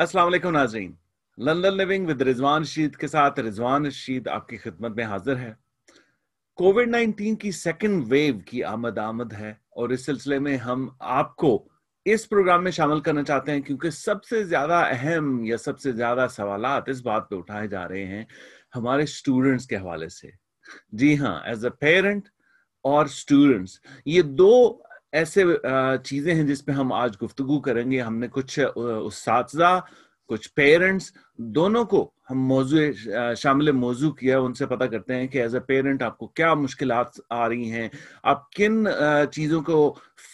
अस्सलाम वालेकुम नाज़रीन, London living with Rizwan Rashid के साथ रिजवान रशीद आपकी खिदमत में हाजिर है। कोविड-19 की सेकंड वेव की आमद है और इस सिलसिले में हम आपको इस प्रोग्राम में शामिल करना चाहते हैं क्योंकि सबसे ज्यादा अहम या सबसे ज्यादा सवालात इस बात पे उठाए जा रहे हैं हमारे स्टूडेंट्स के हवाले से। जी हाँ, एज अ पेरेंट और स्टूडेंट्स, ये दो ऐसे चीजें हैं जिस पे हम आज गुफ्तगू करेंगे। हमने कुछ उस्ताज़ा, कुछ पेरेंट्स, दोनों को हम शामिल मौजू किया, उनसे पता करते हैं कि एज अ पेरेंट आपको क्या मुश्किलात आ रही हैं, आप किन चीज़ों को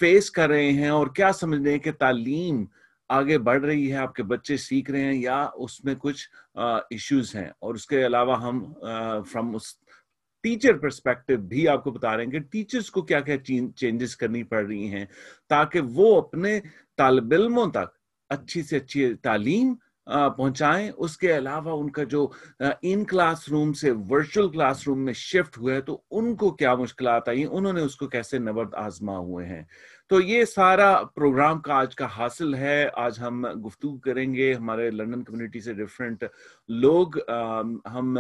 फेस कर रहे हैं और क्या समझ रहे हैं कि तालीम आगे बढ़ रही है, आपके बच्चे सीख रहे हैं या उसमें कुछ इश्यूज हैं। और उसके अलावा हम फ्रॉम उस टीचर पर्सपेक्टिव भी आपको बता रहे हैं कि टीचर्स को क्या क्या चेंजेस करनी पड़ रही हैं ताकि वो अपने तालिब इल्मों तक अच्छी से अच्छी तालीम पहुंचाएं। उसके अलावा उनका जो इन क्लासरूम से वर्चुअल क्लासरूम में शिफ्ट हुआ है तो उनको क्या मुश्किलात आई, उन्होंने उसको कैसे नबर्द आजमा हुए हैं। तो ये सारा प्रोग्राम का आज का हासिल है। आज हम गुफ्तगू करेंगे हमारे लंदन कम्युनिटी से डिफरेंट लोग, हम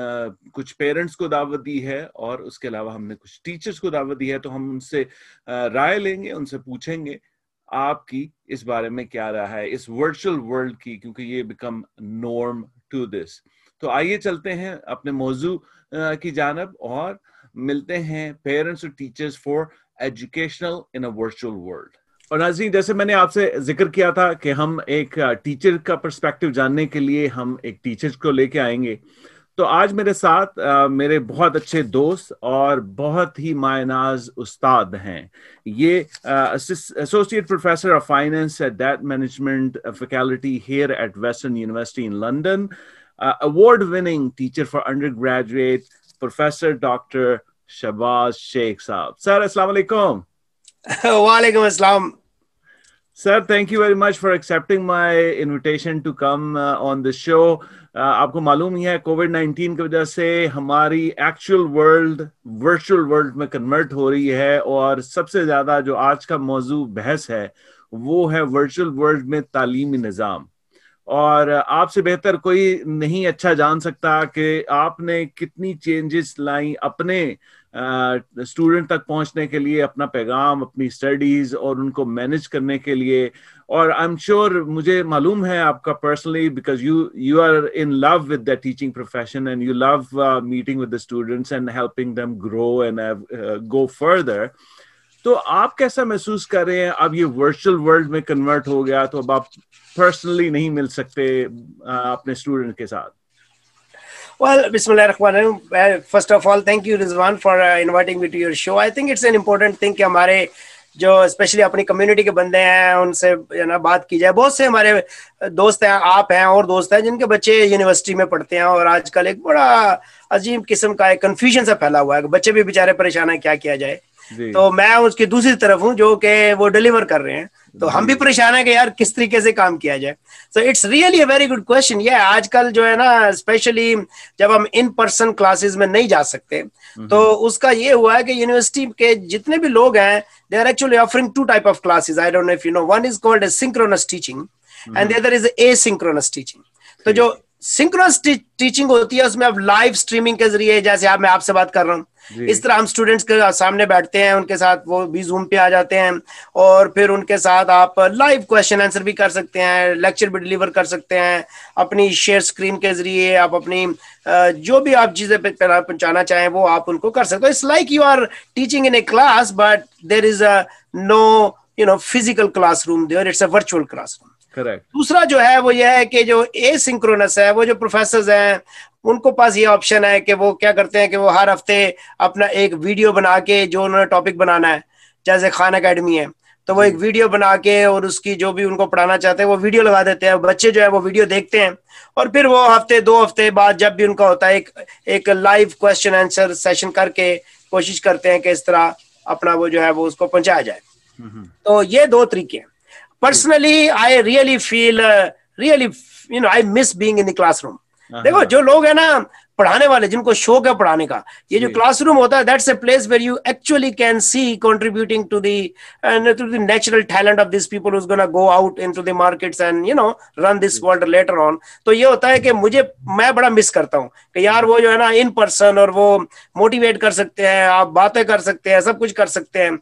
कुछ पेरेंट्स को दावत दी है और उसके अलावा हमने कुछ टीचर्स को दावत दी है। तो हम उनसे राय लेंगे, उनसे पूछेंगे आपकी इस बारे में क्या राय है इस वर्चुअल वर्ल्ड की, क्योंकि ये बिकम नॉर्म टू दिस। तो आइए चलते हैं अपने मौजू की जानब और मिलते हैं पेरेंट्स और teachers for educational in a virtual world. और नाज़रीन, जैसे मैंने आपसे जिक्र किया था कि हम एक टीचर का पर्सपेक्टिव जानने के लिए हम एक टीचर को लेके आएंगे। तो आज मेरे साथ मेरे बहुत अच्छे दोस्त और बहुत ही मायनाज उस्ताद हैं। ये associate professor of finance at that management faculty here at Western University in London, award winning teacher for undergraduate professor doctor Shahbaz Sheikh sahab. Sir अस्सलाम वालेकुम। वालेकुम अस्सलाम। Sir, thank you very much for accepting my invitation to come on the show. आपको मालूम ही है कोविड-19 की वजह से हमारी एक्चुअल वर्ल्ड वर्चुअल वर्ल्ड में कन्वर्ट हो रही है और सबसे ज्यादा जो आज का मौजू बहस है वो है वर्चुअल वर्ल्ड में तालीमी निज़ाम। और आपसे बेहतर कोई नहीं अच्छा जान सकता कि आपने कितनी चेंजेस लाई अपने स्टूडेंट तक पहुंचने के लिए, अपना पैगाम, अपनी स्टडीज और उनको मैनेज करने के लिए। और आई एम श्योर, मुझे मालूम है आपका personally, because you are in love with the teaching profession and you love meeting with the students and helping them grow and go further. तो आप कैसा महसूस कर रहे हैं? अब ये वर्चुअल वर्ल्ड में कन्वर्ट हो गया तो अब आप पर्सनली नहीं मिल सकते अपने स्टूडेंट के साथ। Well, Bismillahirrahmanirrahim. First of all, thank you, Rizwan, for inviting me to your show. I think it's an important thing कि हमारे जो स्पेशली अपनी कम्युनिटी के बंदे हैं उनसे ना बात की जाए। बहुत से हमारे दोस्त हैं, आप हैं और दोस्त हैं जिनके बच्चे यूनिवर्सिटी में पढ़ते हैं और आजकल एक बड़ा अजीब किस्म का एक कन्फ्यूजन सा फैला हुआ है। बच्चे भी बेचारे परेशान हैं, क्या किया जाए। तो मैं उसकी दूसरी तरफ हूँ जो कि वो डिलीवर कर रहे हैं, तो हम भी परेशान हैं कि यार किस तरीके से काम किया जाए। So it's really a very good question. ये आजकल जो है ना, स्पेशली जब हम इन पर्सन क्लासेस में नहीं जा सकते तो उसका ये हुआ है कि यूनिवर्सिटी के जितने भी लोग हैं, they are actually offering two type of classes. I don't know if you know, one is called as synchronous teaching and the other is asynchronous teaching. तो जो सिंक्रोनस टीचिंग होती है उसमें अब लाइव स्ट्रीमिंग के जरिए, जैसे मैं आपसे बात कर रहा हूँ, इस तरह हम स्टूडेंट्स के सामने बैठते हैं, उनके साथ वो भी जूम पे आ जाते हैं और फिर उनके साथ आप लाइव क्वेश्चन आंसर भी कर सकते हैं, लेक्चर भी डिलीवर कर सकते हैं। अपनी शेयर स्क्रीन के जरिए आप अपनी जो भी आप चीजें पहुंचाना चाहें वो आप उनको कर सकते हो। It's like you are teaching in a class but there is no physical classroom there, it's a virtual classroom. Correct. दूसरा जो है वो ये है कि जो एसिंक्रोनस है, वो जो प्रोफेसर्स हैं उनको पास ये ऑप्शन है कि वो क्या करते हैं कि वो हर हफ्ते अपना एक वीडियो बना के, जो उन्होंने टॉपिक बनाना है, जैसे खान एकेडमी है तो वो एक वीडियो बना के और उसकी जो भी उनको पढ़ाना चाहते हैं वो वीडियो लगा देते हैं। बच्चे जो है वो वीडियो देखते हैं और फिर वो हफ्ते 2 हफ्ते बाद जब भी उनका होता है एक लाइव क्वेश्चन आंसर सेशन करके कोशिश करते हैं कि इस तरह अपना वो जो है वो उसको पहुंचाया जाए। तो ये 2 तरीके हैं। Personally I really feel really I miss being in the classroom. देखो जो लोग है ना पढ़ाने वाले जिनको शौक है पढ़ाने का, ये जो क्लासरूम होता है, that's a place where you actually can see contributing to the natural talent of this people who's gonna go out into the markets and run this world later on. तो ये होता है कि मैं बड़ा मिस करता हूँ कि यार वो जो है ना इन पर्सन, और वो मोटिवेट कर सकते हैं, आप बातें कर सकते हैं, सब कुछ कर सकते हैं.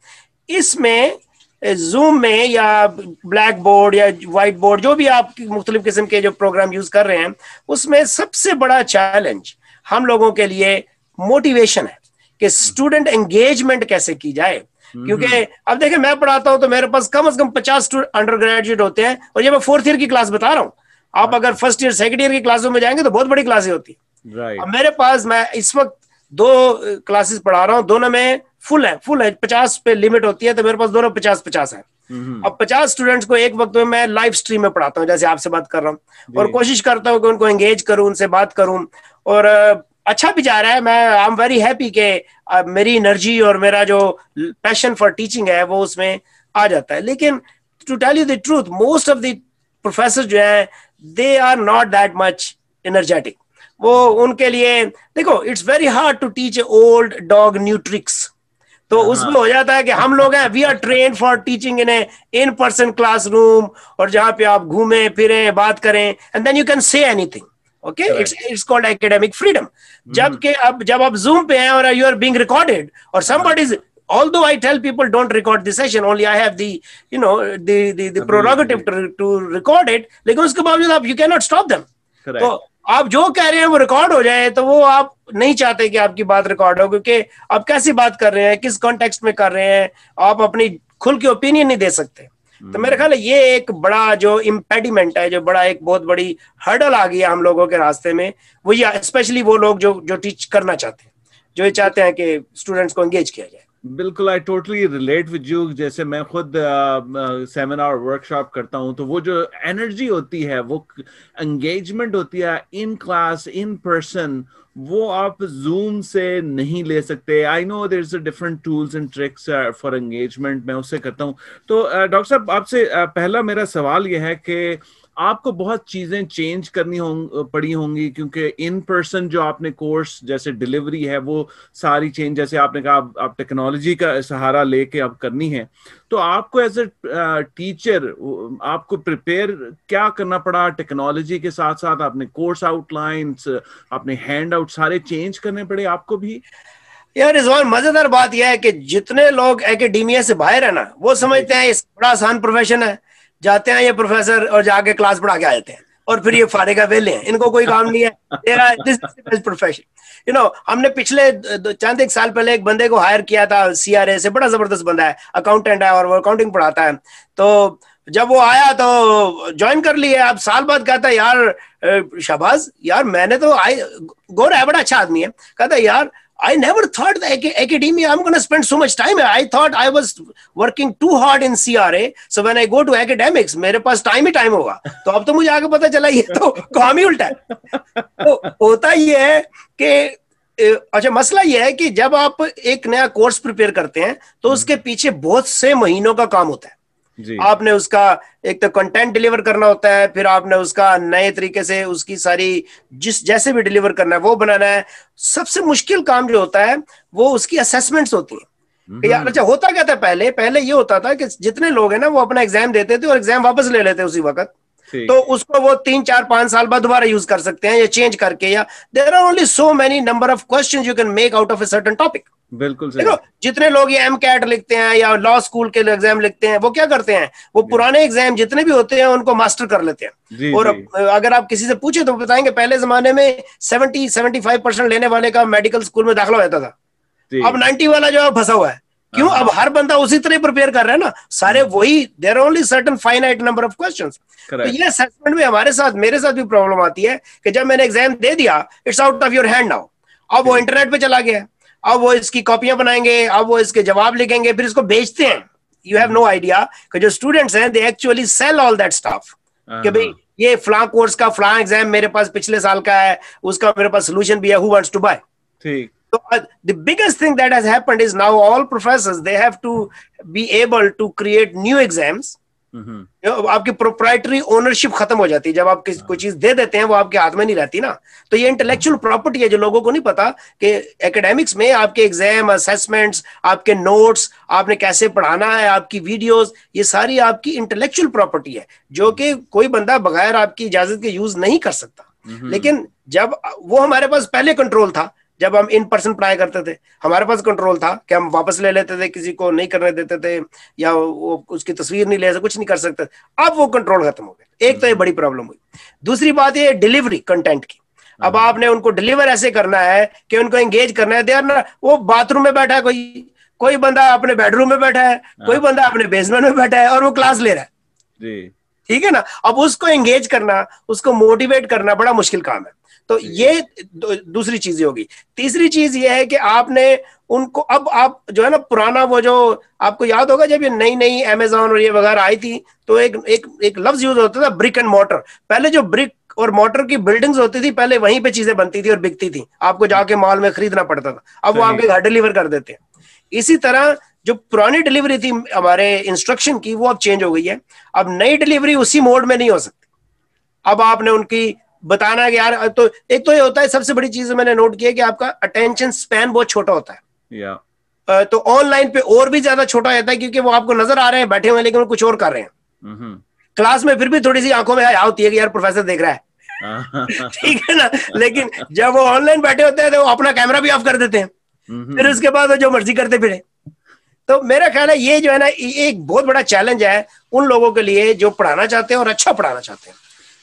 इसमें जूम में या ब्लैक बोर्ड या व्हाइट बोर्ड, जो भी आप मुख्तलिफ किस्म के जो प्रोग्राम यूज कर रहे हैं, उसमें सबसे बड़ा चैलेंज हम लोगों के लिए मोटिवेशन है कि स्टूडेंट एंगेजमेंट कैसे की जाए. क्योंकि अब देखें, मैं पढ़ाता हूं तो मेरे पास कम से कम 50 अंडर ग्रेजुएट होते हैं, और ये मैं 4th ईयर की क्लास बता रहा हूं. आप अगर 1st ईयर 2nd ईयर की क्लासों में जाएंगे तो बहुत बड़ी क्लासें होती है. अब मेरे पास, मैं इस वक्त 2 क्लासेस पढ़ा रहा हूं, दोनों में फुल है 50 पे लिमिट होती है, तो मेरे पास दोनों 50-50 है. अब 50 स्टूडेंट्स को एक वक्त में मैं लाइव स्ट्रीम में पढ़ाता हूँ, जैसे आपसे बात कर रहा हूँ, और कोशिश करता हूँ कि उनको एंगेज करूँ, उनसे बात करूँ, और अच्छा भी जा रहा है. मैं आई एम वेरी हैप्पी कि मेरी एनर्जी और मेरा जो पैशन फॉर टीचिंग है वो उसमें आ जाता है. लेकिन to tell you the truth, most of the professor जो है, they are not that much energetic. वो उनके लिए, देखो, it's very hard to teach old dog new tricks. तो उसमें हो जाता है कि हम लोग हैं, we are train for teaching in person classroom, और जहां पे आप घूमें फिरें, बात करें, and then you can say anything. Okay, it's called academic freedom. जबकि अब जब आप जूम पे हैं और यू आर बीइंग रिकॉर्डेड, और somebody is, although I tell people don't record the session, only I have the prerogative to record it, लेकिन उसके बावजूद आप you cannot stop them. तो आप जो कह रहे हैं वो रिकॉर्ड हो जाए, तो वो आप नहीं चाहते कि आपकी बात रिकॉर्ड हो, क्योंकि आप कैसी बात कर रहे हैं, किस कॉन्टेक्स्ट में कर रहे हैं, आप अपनी खुल के ओपिनियन नहीं दे सकते. तो मेरे ख्याल है ये एक बड़ा जो इम्पेडिमेंट है, जो बड़ा एक बहुत बड़ी हर्डल आ गई है हम लोगों के रास्ते में, वो ये स्पेशली वो लोग जो टीच करना चाहते हैं, जो ये चाहते हैं कि स्टूडेंट्स को एंगेज किया जाए. बिल्कुल, I totally relate with you. जैसे मैं खुद सेमिनार वर्कशॉप करता हूँ, तो वो जो एनर्जी होती है, वो एंगेजमेंट होती है इन क्लास, इन पर्सन, वो आप जूम से नहीं ले सकते. I know there is a different tools and tricks for engagement, मैं उससे करता हूँ. तो डॉक्टर साहब, आपसे पहला मेरा सवाल ये है कि आपको बहुत चीजें चेंज करनी पड़ी होंगी, क्योंकि इन पर्सन जो आपने कोर्स जैसे डिलीवरी है, वो सारी चेंज, जैसे आपने कहा, आप टेक्नोलॉजी का सहारा लेके अब करनी है. तो आपको एज ए टीचर आपको प्रिपेयर क्या करना पड़ा? टेक्नोलॉजी के साथ साथ आपने कोर्स आउटलाइंस, अपने हैंड आउट सारे चेंज करने पड़े आपको भी? यार रिजवान, मजेदार बात यह है कि जितने लोग एकेडेमिया से बाहर है ना, वो समझते हैं ये बड़ा आसान प्रोफेशन है, जाते हैं ये प्रोफेसर और जाके क्लास पढ़ा के आते हैं, और फिर ये फारिगा वेले हैं, इनको कोई काम नहीं है. This is the best profession. हमने पिछले चंद एक साल पहले एक बंदे को हायर किया था CRA से, बड़ा जबरदस्त बंदा है, अकाउंटेंट है, और वो अकाउंटिंग पढ़ाता है. तो जब वो आया तो ज्वाइन कर लिया. अब साल बाद कहता है, यार शाबाज, यार मैंने तो गोरा है, बड़ा अच्छा आदमी है, कहता है, यार I never thought that academia I'm going to spend so much time. I thought I was working too hard in CRA. So when I go to academics, मेरे पास टाइम ही टाइम होगा. तो अब तो मुझे आगे पता चला ये तो काम ही उल्टा है. तो होता ये है कि अच्छा, मसला ये है कि जब आप एक नया कोर्स प्रिपेयर करते हैं, तो उसके पीछे बहुत से महीनों का काम होता है. आपने उसका एक तो कंटेंट डिलीवर करना होता है, फिर आपने उसका नए तरीके से उसकी सारी जैसे भी डिलीवर करना है वो बनाना है. सबसे मुश्किल काम जो होता है वो उसकी असेसमेंट्स होती है. यार अच्छा, होता क्या था पहले ये होता था कि जितने लोग हैं ना, वो अपना एग्जाम देते थे और एग्जाम वापस ले लेते उसी वक्त. तो उसको वो 3, 4, 5 साल बाद दोबारा यूज कर सकते हैं, या चेंज करके, या there are only so many number of questions you can make out of a certain topic. बिल्कुल सही. देखो, जितने लोग ये MCAT लिखते हैं या लॉ स्कूल के एग्जाम लिखते हैं, वो क्या करते हैं, वो पुराने एग्जाम जितने भी होते हैं उनको मास्टर कर लेते हैं. और अगर आप किसी से पूछे तो बताएंगे, पहले जमाने में 70-75% लेने वाले का मेडिकल स्कूल में दाखिला होता था. अब 90 वाला जो है फंसा हुआ है. क्यों? अब हर बंदा उसी तरह प्रिपेयर कर रहा है ना, सारे वही, there are only certain finite number of questions. तो ये असेसमेंट में मेरे साथ भी प्रॉब्लम आती है कि जब मैंने एग्जाम दे दिया, it's out of your hand now. अब वो इंटरनेट पे चला गया, अब वो इसकी कॉपियां बनाएंगे, अब वो इसके जवाब लिखेंगे, फिर इसको बेचते हैं. यू हैव नो आइडिया कि जो स्टूडेंट्स हैं, they actually sell all that stuff, कि भाई ये फलां कोर्स का फलां एग्जाम मेरे पास पिछले साल का है, उसका मेरे पास सोल्यूशन भी है, हु वांट्स टू बाय. ठीक. So the biggest thing that has happened is now all professors, they have to be able to create new exams आपकी प्रोप्राइटरी ओनरशिप खत्म हो जाती है जब आप कोई चीज दे देते हैं, वो आपके हाथ में नहीं रहती ना। तो ये इंटेलेक्चुअल प्रॉपर्टी है जो लोगों को नहीं पता कि एकेडमिक्स में आपके एग्जाम, असेसमेंट्स, आपके नोट्स, आपने कैसे पढ़ाना है, आपकी वीडियोस, ये सारी आपकी इंटेलेक्चुअल प्रॉपर्टी है जो कि कोई बंदा बगैर आपकी इजाजत के यूज नहीं कर सकता। लेकिन जब वो हमारे पास पहले कंट्रोल था, जब हम इन पर्सन पढ़ाई करते थे, हमारे पास कंट्रोल था कि हम वापस ले लेते थे, किसी को नहीं करने देते थे, या वो उसकी तस्वीर नहीं ले सकते, कुछ नहीं कर सकते। अब वो कंट्रोल खत्म हो गया। एक तो ये बड़ी प्रॉब्लम हुई। दूसरी बात ये डिलीवरी कंटेंट की। अब आपने उनको डिलीवर ऐसे करना है कि उनको एंगेज करना है। दे आर ना, वो बाथरूम में बैठा है, कोई बंदा अपने बेडरूम में बैठा है, कोई बंदा अपने बेसमेंट में बैठा है और वो क्लास ले रहा है, ठीक है ना। अब उसको एंगेज करना, उसको मोटिवेट करना बड़ा मुश्किल काम है। तो ये दूसरी चीज होगी। तीसरी चीज ये है कि आपने उनको, अब आप जो है ना, पुराना वो जो आपको याद होगा जब ये नई नई अमेज़न और ये वगैरह आई थी, तो एक लफ्ज यूज होता था, ब्रिक एंड मोटर। पहले जो ब्रिक और मोटर की बिल्डिंग्स होती थी, पहले वहीं पे चीजें बनती थी और बिकती थी, आपको जाके मॉल में खरीदना पड़ता था। अब वो आपके घर डिलीवर कर देते हैं। इसी तरह जो पुरानी डिलीवरी थी हमारे इंस्ट्रक्शन की, वो अब चेंज हो गई है। अब नई डिलीवरी उसी मोड में नहीं हो सकती। अब आपने उनकी बताना कि यार, तो एक तो ये होता है, सबसे बड़ी चीज मैंने नोट की है कि आपका अटेंशन स्पैन बहुत छोटा होता है। तो ऑनलाइन पे और भी ज्यादा छोटा रहता है, क्योंकि वो आपको नजर आ रहे हैं बैठे हुए, लेकिन वो कुछ और कर रहे हैं। क्लास में फिर भी थोड़ी सी आंखों में होती है कि यार प्रोफेसर देख रहा है ठीक है ना। लेकिन जब वो ऑनलाइन बैठे होते हैं तो वो अपना कैमरा भी ऑफ कर देते हैं, फिर उसके बाद वो जो मर्जी करते फिरे। तो मेरा ख्याल है ये जो है ना, एक बहुत बड़ा चैलेंज है उन लोगों के लिए जो पढ़ाना चाहते हैं और अच्छा पढ़ाना चाहते हैं।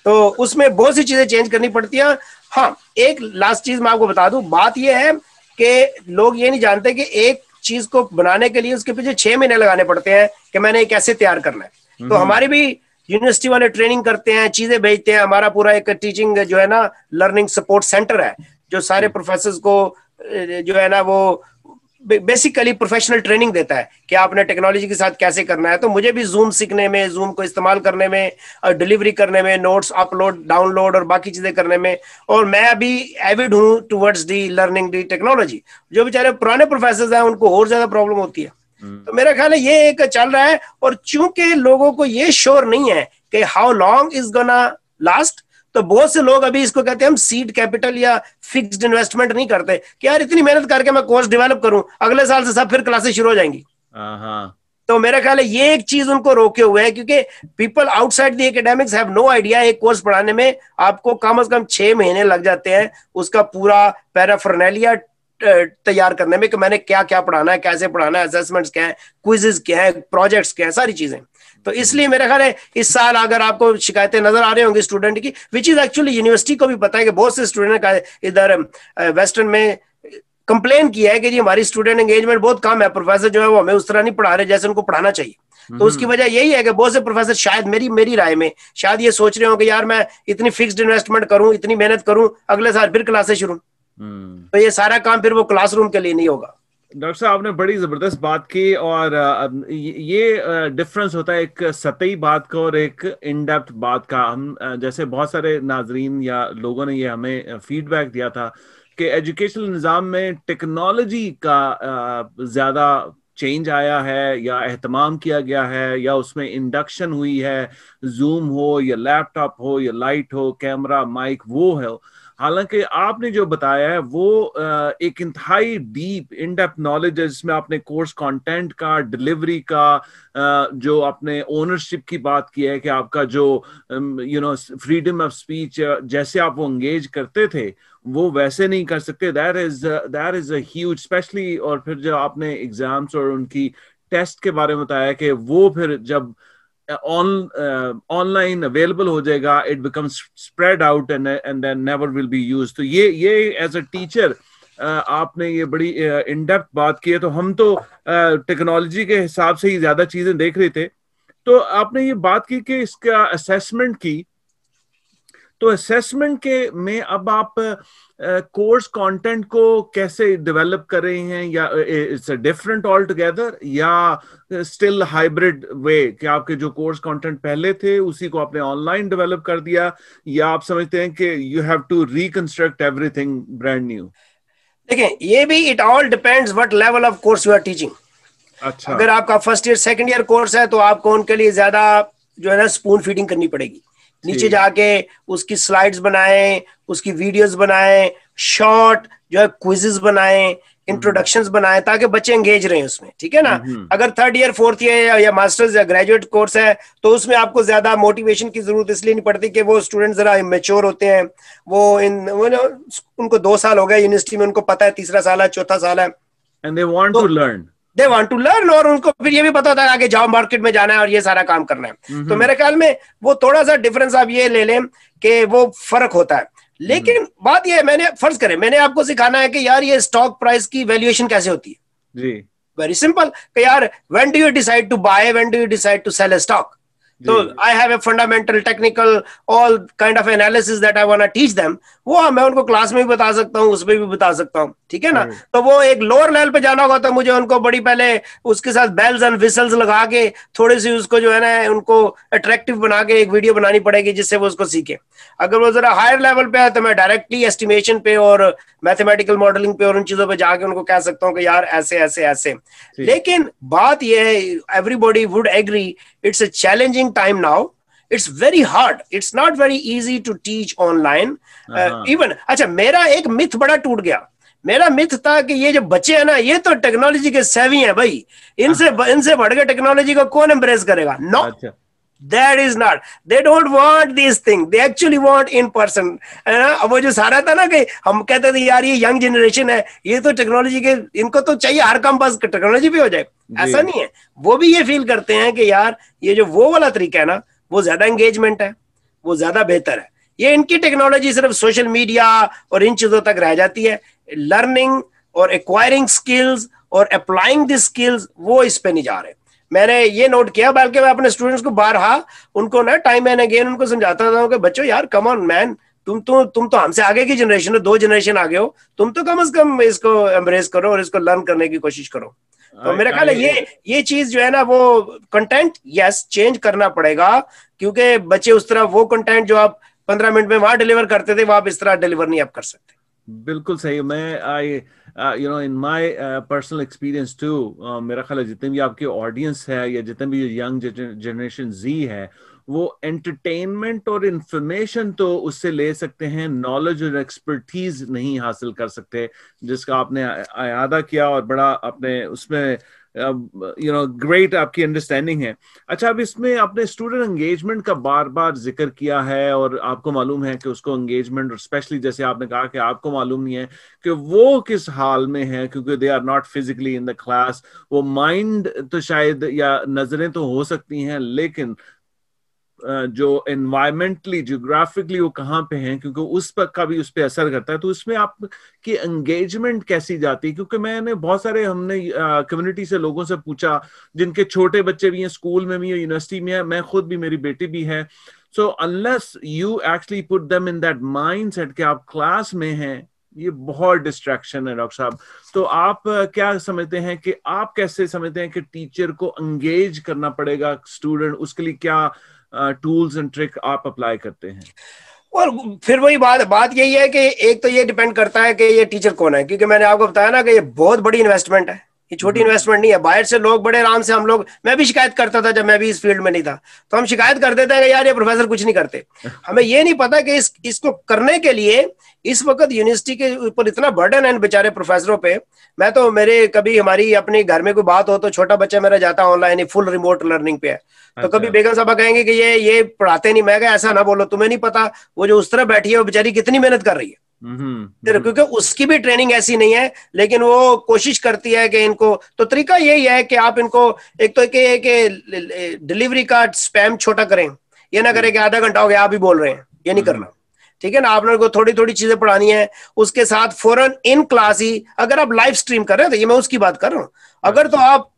तो उसमें बहुत सी चीजें चेंज करनी पड़ती हैं। हाँ, एक लास्ट चीज मैं आपको बता दूं, बात यह है कि लोग ये नहीं जानते कि एक चीज को बनाने के लिए उसके पीछे 6 महीने लगाने पड़ते हैं कि मैंने कैसे तैयार करना है। तो हमारी भी यूनिवर्सिटी वाले ट्रेनिंग करते हैं, चीजें भेजते हैं। हमारा पूरा एक टीचिंग जो है ना, लर्निंग सपोर्ट सेंटर है, जो सारे प्रोफेसर्स को जो है ना, वो बेसिकली प्रोफेशनल ट्रेनिंग देता है कि आपने टेक्नोलॉजी के साथ कैसे करना है। तो मुझे भी जूम सीखने में, जूम को इस्तेमाल करने में, डिलीवरी करने में, नोट्स अपलोड डाउनलोड और बाकी चीजें करने में, और मैं अभी एविड हूं towards the learning the technology. जो बेचारे पुराने प्रोफेसर हैं उनको और ज्यादा प्रॉब्लम होती है। तो मेरा ख्याल है ये एक चल रहा है। और चूंकि लोगों को ये श्योर नहीं है कि how long is gonna last, तो बहुत से लोग अभी इसको कहते हैं हम सीड कैपिटल या फिक्स्ड इन्वेस्टमेंट नहीं करते कि यार इतनी मेहनत करके मैं कोर्स डेवलप करूं, अगले साल से सब फिर क्लासेस शुरू हो जाएंगी। तो मेरा ख्याल है ये एक चीज उनको रोके हुए है, क्योंकि people outside the academics have no idea. एक कोर्स पढ़ाने में आपको कम से कम 6 महीने लग जाते हैं उसका पूरा पैराफर्नैलिया तैयार करने में, कि मैंने क्या क्या पढ़ाना है, कैसे पढ़ाना है, असेसमेंट्स क्या है, क्विजेस क्या है, प्रोजेक्ट्स क्या है, सारी चीजें। तो इसलिए मेरा ख्याल है इस साल अगर आपको शिकायतें नजर आ रही होंगी स्टूडेंट की, विच इज एक्चुअली यूनिवर्सिटी को भी पता है कि बहुत से स्टूडेंट का इधर वेस्टर्न में कंप्लेन किया है कि जी हमारी स्टूडेंट एंगेजमेंट बहुत कम है, प्रोफेसर जो है वो हमें उस तरह नहीं पढ़ा रहे जैसे उनको पढ़ाना चाहिए। तो उसकी वजह यही है कि बहुत से प्रोफेसर शायद मेरी राय में शायद ये सोच रहे हो कि यार मैं इतनी फिक्स्ड इन्वेस्टमेंट करूं, इतनी मेहनत करूं, अगले साल फिर क्लासेस शुरू। तो ये सारा काम फिर वो क्लासरूम के लिए नहीं होगा। डॉक्टर साहब आपने बड़ी जबरदस्त बात की, और ये डिफरेंस होता है एक सतही बात का और एक इन डेप्थ बात का। हम जैसे बहुत सारे नाजरीन या लोगों ने ये हमें फीडबैक दिया था कि एजुकेशनल निज़ाम में टेक्नोलॉजी का ज्यादा चेंज आया है या एहतमाम किया गया है, या उसमें इंडक्शन हुई है, जूम हो या लैपटॉप हो या लाइट हो, कैमरा माइक वो है। हालांकि आपने जो बताया है वो एक इंतहाई डीप इन डेप्थ नॉलेज है, जिसमें आपने कोर्स कंटेंट का, डिलीवरी का, जो आपने ओनरशिप की बात की है कि आपका जो फ्रीडम ऑफ स्पीच, जैसे आप वो एंगेज करते थे वो वैसे नहीं कर सकते। That is a huge specially. और फिर जो आपने एग्जाम्स और उनकी टेस्ट के बारे में बताया कि वो फिर जब ऑनलाइन अवेलेबल हो जाएगा, it becomes spread out and then never will be used. तो ये एज अ टीचर आपने ये बड़ी इन डेप्थ बात की है। तो हम तो टेक्नोलॉजी के हिसाब से ही ज्यादा चीजें देख रहे थे। तो आपने ये बात की कि इसका असेसमेंट की, तो असेसमेंट के में अब आप कोर्स कंटेंट को कैसे डेवलप कर रहे हैं, या it's a different all together, या स्टिल हाइब्रिड वे कि आपके जो कोर्स कंटेंट पहले थे उसी को आपने ऑनलाइन डेवलप कर दिया, या आप समझते हैं कि you have to reconstruct everything brand new? देखिए, ये भी it all depends what level of course you are teaching. अच्छा, अगर आपका first year second year course है तो आपको उनके लिए ज्यादा جو ہے نا اسپون فیڈنگ کرنی پڑے گی. نیچے جا کے اس کی سلائڈز بنائیں, اس کی ویڈیوز بنائیں, شارٹ جو ہے کوئزز بنائیں, انٹروڈکشنز بنائیں, تاکہ بچے انگیج رہیں اس میں, ٹھیک ہے نا. اگر 3rd ایئر 4th ایئر یا ماسٹرز یا گریجویٹ کورس ہے تو اس میں آپ کو زیادہ موٹیویشن کی ضرورت اس لیے نہیں پڑتی کہ وہ اسٹوڈنٹ ذرا میچور ہوتے ہیں, وہ ان کو 2 سال ہو گئے یونیورسٹی میں, ان کو پتا ہے تیسرا سال ہے, چوتھا سال ہے, and they want to learn. They want to learn, اور ان کو پھر یہ بھی پتا ہوتا ہے آگے جاؤ مارکیٹ میں جانا ہے اور یہ سارا کام کرنا ہے. تو میرے خیال میں وہ تھوڑا سا ڈفرنس آپ یہ لے لیں کہ وہ فرق ہوتا ہے. لیکن بات یہ ہے, میں نے فرض کرے میں نے آپ کو سکھانا ہے کہ یار یہ اسٹاک پرائز کی ویلیویشن کیسے ہوتی ہے. جی ویری سمپل, کہ یار when do you decide to buy, when do you decide to sell a stock. So I have a fundamental, technical, all kind of analysis that I want to teach them. وہ میں ان کو class میں بھی بتا سکتا ہوں, اس میں بھی بتا سکتا ہوں, ٹھیک ہے نا. تو وہ ایک لوور لیول پہ جانا ہوگا تو مجھے ان کو بڑی پہلے اس کے ساتھ بیلز اینڈ وسلز لگا کے تھوڑی سی اس کو جو ہے نا ان کو اٹریکٹیو بنا کے ایک ویڈیو بنانی پڑے گی جس سے وہ اس کو سیکھے. اگر وہ ذرا ہائر لیول پہ ہے تو میں ڈائریکٹلی ایسٹیمیشن پہ اور میتھمیٹیکل ماڈلنگ پہ اور ان چیزوں پہ جا کے ان کو کہہ سکتا ہوں کہ یار ایسے ایسے ایسے. لیکن بات یہ ہے, everybody would agree, it's a challenging time now. It's very hard. It's not very easy to teach online. Even اچھا میرا ایک myth بڑا ٹوٹ گیا. میرا myth تھا کہ یہ جو بچے ہیں نا یہ تو ٹیکنالوجی کے سیوی ہیں بھائی, ان سے بڑھ کے ٹیکنالوجی کو کون امبریس کرے گا. No, that is not. They don't want these things. They actually want in person. وہ جو سارا تھا نا کہ ہم کہتے تھے یار یہ ینگ جنریشن ہے, یہ تو ٹیکنالوجی کے ان کو تو چاہیے ہر کام بس ٹیکنالوجی پہ ہو جائے. ایسا نہیں ہے. وہ بھی یہ فیل کرتے ہیں کہ یار یہ جو وہ والا طریقہ ہے نا وہ زیادہ انگیجمنٹ ہے, وہ زیادہ بہتر ہے. یہ ان کی ٹیکنالوجی صرف سوشل میڈیا اور ان چیزوں تک رہ جاتی ہے. لرننگ اور ایکوائرنگ اسکلز اور اپلائنگ دی اسکلز وہ اس پہ نہیں جا رہے. میں نے یہ نوٹ کیا, بلکہ میں اپنے اسٹوڈنٹس کو بارہا ان کو نا ٹائم اینڈ اگین ان کو سمجھاتا تھا کہ بچوں یار کم آن مین, تم تو ہم سے آگے کی جنریشن ہو, 2 جنریشن آگے ہو, تم تو کم از کم اس کو امبریس کرو اور اس کو لرن کرنے کی کوشش کرو. تو میرا خیال ہے یہ چیز جو ہے نا وہ کنٹینٹ یس چینج کرنا پڑے گا, کیونکہ بچے اس طرح وہ کنٹینٹ جو آپ 15 منٹ میں وہاں ڈیلیور کرتے تھے وہ آپ اس طرح ڈیلیور نہیں آپ کر سکتے. بالکل صحیح. میں in my personal experience too, میرا خیال ہے جتنے بھی آپ کی آڈینس ہے یا جتنے بھی ینگ جنریشن زی ہے وہ انٹرٹینمنٹ اور انفارمیشن تو اس سے لے سکتے ہیں, نالج اور ایکسپرٹیز نہیں حاصل کر سکتے, جس کا آپ نے اعادہ کیا اور بڑا آپ نے اس میں گریٹ آپ کی انڈرسٹینڈنگ ہے. اچھا, اب اس میں آپ نے اسٹوڈنٹ انگیجمنٹ کا بار بار ذکر کیا ہے اور آپ کو معلوم ہے کہ اس کو انگیجمنٹ, اور اسپیشلی جیسے آپ نے کہا کہ آپ کو معلوم نہیں ہے کہ وہ کس حال میں ہے کیونکہ they are not physically in the class. وہ مائنڈ تو شاید یا نظریں تو ہو سکتی ہیں لیکن جو انوائرمنٹلی جیوگرافکلی وہ کہاں پہ ہیں, کیونکہ اس پر کا بھی اس پہ اثر کرتا ہے. تو اس میں آپ کی انگیجمنٹ کیسی جاتی ہے؟ کیونکہ میں نے بہت سارے ہم نے کمیونٹی سے لوگوں سے پوچھا جن کے چھوٹے بچے بھی ہیں, اسکول میں بھی ہیں, یونیورسٹی میں ہیں, میں خود بھی, میری بیٹی بھی ہے. سو unless you actually put them in that mindset کہ آپ کلاس میں ہیں, یہ بہت ڈسٹریکشن ہے ڈاکٹر صاحب. تو آپ کیا سمجھتے ہیں کہ آپ کیسے سمجھتے ہیں کہ ٹیچر کو انگیج کرنا پڑے گا اسٹوڈنٹ, اس کے لیے کیا ٹولز اینڈ ٹرک آپ اپلائی کرتے ہیں؟ اور پھر وہی بات یہی ہے کہ ایک تو یہ ڈیپینڈ کرتا ہے کہ یہ ٹیچر کون ہے, کیونکہ میں نے آپ کو بتایا نا کہ یہ بہت بڑی انویسٹمنٹ ہے, یہ چھوٹی انویسٹمنٹ نہیں ہے. باہر سے لوگ بڑے آرام سے, ہم لوگ, میں بھی شکایت کرتا تھا جب میں بھی اس فیلڈ میں نہیں تھا, تو ہم شکایت کرتے تھے کہ یار یہ پروفیسر کچھ نہیں کرتے. ہمیں یہ نہیں پتا کہ اس کو کرنے کے لیے اس وقت یونیورسٹی کے اوپر اتنا برڈن ہے بیچارے پروفیسروں پہ. میں تو میرے کبھی ہماری اپنے گھر میں کوئی بات ہو تو چھوٹا بچہ میرا جاتا online full remote learning پہ ہے, تو کبھی بیگم صاحبہ کہیں گے کہ یہ پڑھاتے نہیں. میں کہ ایسا نہ بولو, تمہیں نہیں پتا وہ جو اس طرح بیٹھی ہے وہ بیچاری کتنی محنت کر رہی ہے, کیونکہ اس کی بھی ٹریننگ ایسی نہیں ہے, لیکن وہ کوشش کرتی ہے کہ ان کو. تو طریقہ یہی ہے کہ آپ ان کو ایک تو کہ ڈلیوری کا اسپیم چھوٹا کریں, یہ نہ کریں کہ آدھا گھنٹہ ہو گیا آپ ہی بول رہے ہیں, یہ نہیں کرنا, ٹھیک ہے نا. آپ نے کو تھوڑی تھوڑی چیزیں پڑھانی ہے, اس کے ساتھ فوراً ان کلاس ہی اگر آپ لائیو اسٹریم کر رہے ہیں تو یہ میں اس کی بات کر رہا ہوں. اگر تو آپ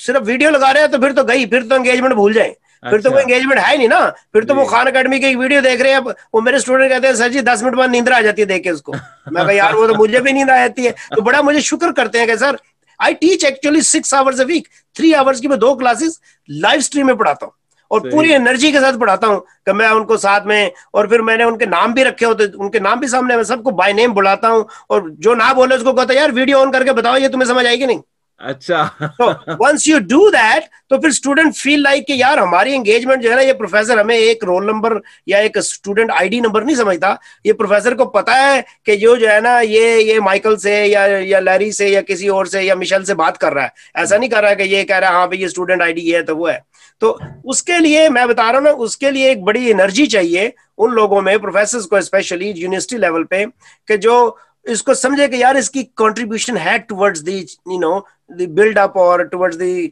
صرف ویڈیو لگا رہے ہیں تو پھر تو گئی, پھر تو انگیجمنٹ بھول جائیں, پھر تو کوئی انگیجمنٹ ہے نہیں نا. پھر تو وہ خان اکیڈمی کی ایک ویڈیو دیکھ رہے ہیں, وہ میرے اسٹوڈنٹ کہتے ہیں سر جی 10 منٹ بعد نیند آ جاتی ہے دیکھ کے اس کو. میں کہا یار وہ تو مجھے بھی نیند آ جاتی ہے. تو بڑا مجھے شکر کرتے ہیں کہ sir I teach actually 6 hours a week, 3 hours کی میں 2 کلاسز لائیو اسٹریم میں پڑھاتا ہوں اور پوری انرجی کے ساتھ پڑھاتا ہوں کہ میں ان کو ساتھ میں, اور پھر میں نے ان کے نام بھی رکھے ہوتے, ان کے نام بھی سامنے, میں سب کو بائی نیم بلاتا ہوں, اور جو نہ بولے اس کو کہتا ہے یار ویڈیو آن کر کے بتاؤ یہ تمہیں سمجھ آئے گی نہیں. अच्छा। तो once you do that, तो फिर स्टूडेंट फील लाइक कि यार हमारी एंगेजमेंट जो है ना, ये प्रोफेसर हमें एक रोल नंबर या एक स्टूडेंट आईडी नंबर नहीं समझता, ये प्रोफेसर को पता है कि जो है ना ये माइकल से या लैरी से या किसी और से या मिशेल से बात कर रहा है, ऐसा नहीं कर रहा है कि ये कह रहा है हाँ भाई ये स्टूडेंट आईडी ये है तो वो है। तो उसके लिए मैं बता रहा हूँ ना, उसके लिए एक बड़ी एनर्जी चाहिए उन लोगों में, प्रोफेसर्स को स्पेशली यूनिवर्सिटी लेवल पे, कि जो इसको समझे कि यार इसकी कंट्रीब्यूशन है towards the the build up or towards the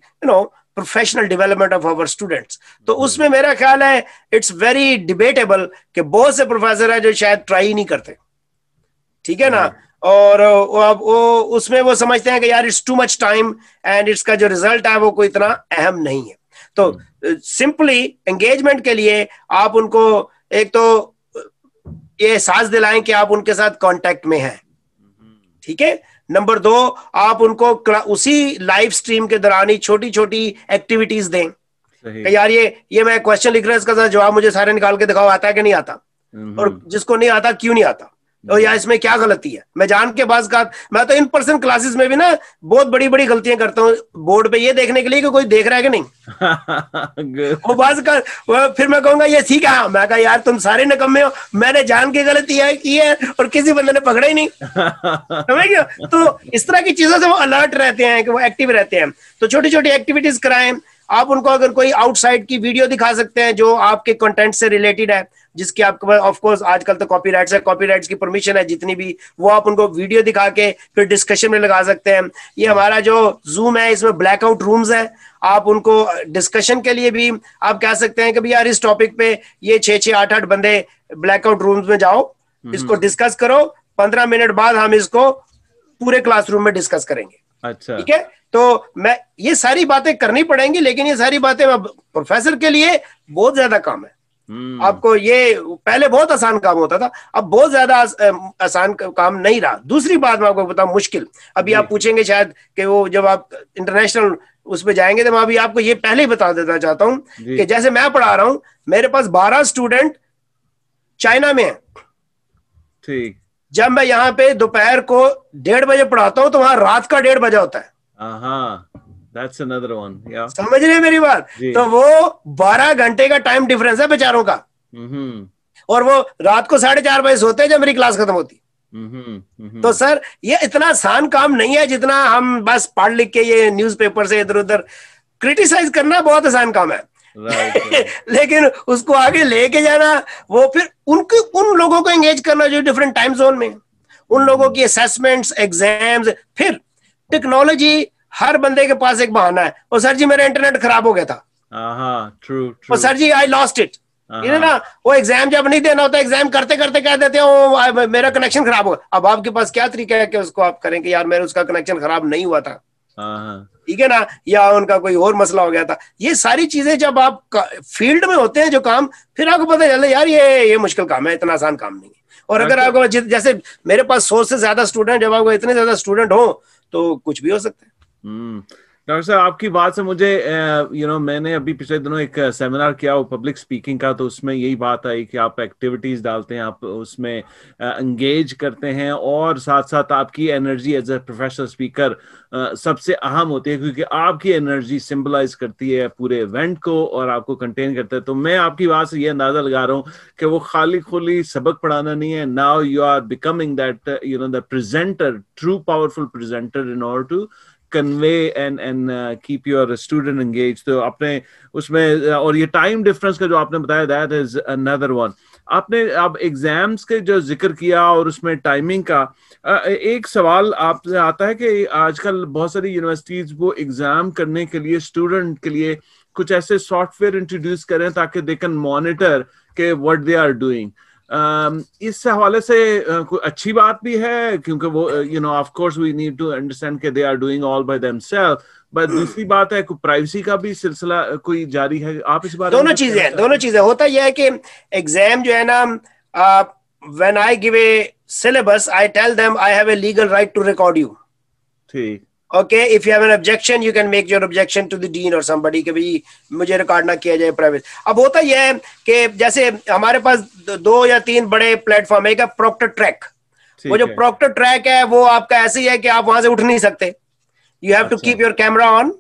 professional development of our students। तो उसमें मेरा ख्याल है इट्स वेरी डिबेटेबल कि बहुत से प्रोफेसर है जो शायद ट्राई नहीं करते, ठीक है ना, और वो उसमें वो समझते हैं कि यार it's too much time and इसका जो रिजल्ट है वो कोई इतना अहम नहीं है। तो सिंपली एंगेजमेंट के लिए आप उनको एक तो ये एहसास दिलाएं कि आप उनके साथ कांटेक्ट में हैं, ठीक है। नंबर 2, आप उनको उसी लाइव स्ट्रीम के दौरान ही छोटी छोटी एक्टिविटीज दें कि यार ये मैं क्वेश्चन लिख रहा हूं, इसका जवाब मुझे सारे निकाल के दिखाओ, आता है कि नहीं आता, और जिसको नहीं आता क्यों नहीं आता, और या इसमें क्या गलती है। मैं जान के बात का, मैं तो इन पर्सन क्लासेस में भी ना बहुत बड़ी बड़ी गलतियां करता हूँ बोर्ड पे, ये देखने के लिए कि कोई देख रहा है कि नहीं। वो बात का फिर मैं कहूंगा ये ठीक है, मैं कहा यार तुम सारे निकम्मे हो, मैंने जान के गलती की है और किसी बंदे ने पकड़ा ही नहीं, समझ गए। तो इस तरह की चीजों से वो अलर्ट रहते हैं, कि वो एक्टिव रहते हैं। तो छोटी छोटी एक्टिविटीज कराएं आप उनको। अगर कोई आउटसाइड की वीडियो दिखा सकते हैं जो आपके कंटेंट से रिलेटेड है, जिसकी आपके पास ऑफ कोर्स आजकल तो कॉपीराइट्स है, कॉपीराइट्स की परमिशन है जितनी भी, वो आप उनको वीडियो दिखा के फिर डिस्कशन में लगा सकते हैं। ये हमारा जो जूम है इसमें ब्लैकआउट रूम्स है, आप उनको डिस्कशन के लिए भी आप कह सकते हैं कि भाई यार इस टॉपिक पे ये 6-6, 8-8 बंदे ब्लैकआउट रूम्स में जाओ, इसको डिस्कस करो, 15 मिनट बाद हम इसको पूरे क्लासरूम में डिस्कस करेंगे। अच्छा, ठीक है। तो मैं ये सारी बातें करनी पड़ेंगी, लेकिन ये सारी बातें प्रोफेसर के लिए बहुत ज्यादा काम है। आपको ये पहले बहुत आसान काम होता था, अब बहुत ज्यादा आसान काम नहीं रहा। दूसरी बात मैं आपको बताऊं, मुश्किल, अभी आप पूछेंगे शायद कि वो जब आप इंटरनेशनल उस पे जाएंगे, तो मैं अभी आपको ये पहले ही बता देना चाहता हूं कि जैसे मैं पढ़ा रहा हूं, मेरे पास 12 स्टूडेंट चाइना में है, ठीक। जब मैं यहाँ पे दोपहर को 1:30 बजे पढ़ाता हूँ तो वहां रात का 1:30 बजा होता है। That's another one. Yeah. समझ रहे हैं मेरी बात? तो वो 12 घंटे का टाइम डिफरेंस है बेचारों का। और वो रात को 4:30 बजे सोते हैं जब मेरी क्लास खत्म होती। तो सर ये इतना आसान काम नहीं है जितना हम बस पढ़ लिख के ये न्यूज़पेपर से इधर उधर क्रिटिसाइज करना बहुत आसान काम है। लेकिन उसको आगे लेके जाना, वो फिर उन लोगों को एंगेज करना जो डिफरेंट टाइम जोन में, उन लोगों की असेसमेंट्स, एग्जाम्स, फिर टेक्नोलॉजी। हर बंदे के पास एक बहाना है, और सर जी मेरा इंटरनेट खराब हो गया था, और sir ji I lost it, ना वो एग्जाम जब नहीं देना होता, एग्जाम करते करते कह देते हैं मेरा कनेक्शन खराब हो गया। अब आपके पास क्या तरीका है कि उसको आप करें कि यार मेरा उसका कनेक्शन खराब नहीं हुआ था, ठीक है ना, या उनका कोई और मसला हो गया था। ये सारी चीजें जब आप फील्ड में होते हैं जो काम, फिर आपको पता चलता है यार ये मुश्किल काम है, इतना आसान काम नहीं है। और अगर आपको जैसे मेरे पास 100 से ज्यादा स्टूडेंट, जब आपको इतने ज्यादा स्टूडेंट हो तो कुछ भी हो सकता है। डॉक्टर साहब, आपकी बात से मुझे मैंने अभी पिछले दिनों एक सेमिनार किया वो पब्लिक स्पीकिंग का, तो उसमें यही बात आई कि आप एक्टिविटीज डालते हैं, आप उसमें एंगेज करते हैं, और साथ साथ आपकी energy as a professional speaker सबसे अहम होती है, क्योंकि आपकी एनर्जी सिंबलाइज करती है पूरे इवेंट को और आपको कंटेन करता है। तो मैं आपकी बात से ये अंदाजा लगा रहा हूँ कि वो खाली खुली सबक पढ़ाना नहीं है, now you are becoming that the presenter, true powerful presenter in order to convey and keep your student engaged। तो आपने उसमें, और ये टाइम डिफरेंस का जो आपने बताया, that is another one। आपने अब एग्जाम्स के जो जिक्र किया और उसमें टाइमिंग का, एक सवाल आपसे आता है कि आजकल बहुत सारी यूनिवर्सिटीज वो एग्जाम करने के लिए स्टूडेंट के लिए कुछ ऐसे सॉफ्टवेयर इंट्रोड्यूस करें ताकि दे कैन मॉनिटर के व्हाट दे आर डूइंग। इस हवाले से कोई अच्छी बात भी है, क्योंकि वो of course we need to understand कि they are doing all by themselves, but दूसरी बात है कोई प्राइवेसी का भी सिलसिला कोई जारी है, आप इस बारे में? दोनों चीजें होता यह है कि एग्जाम जो है ना, when I give a syllabus I tell them I have a legal right to record you, ठीक। Okay, if you have an objection, you can make your objection to the dean or somebody कि भाई मुझे record ना किया जाए, private. अब होता यह है कि जैसे हमारे पास 2 या 3 बड़े प्लेटफॉर्म है, प्रॉक्टर ट्रैक। वो जो प्रॉक्टर ट्रैक है वो आपका ऐसे ही है कि आप वहां से उठ नहीं सकते, You have to keep your camera on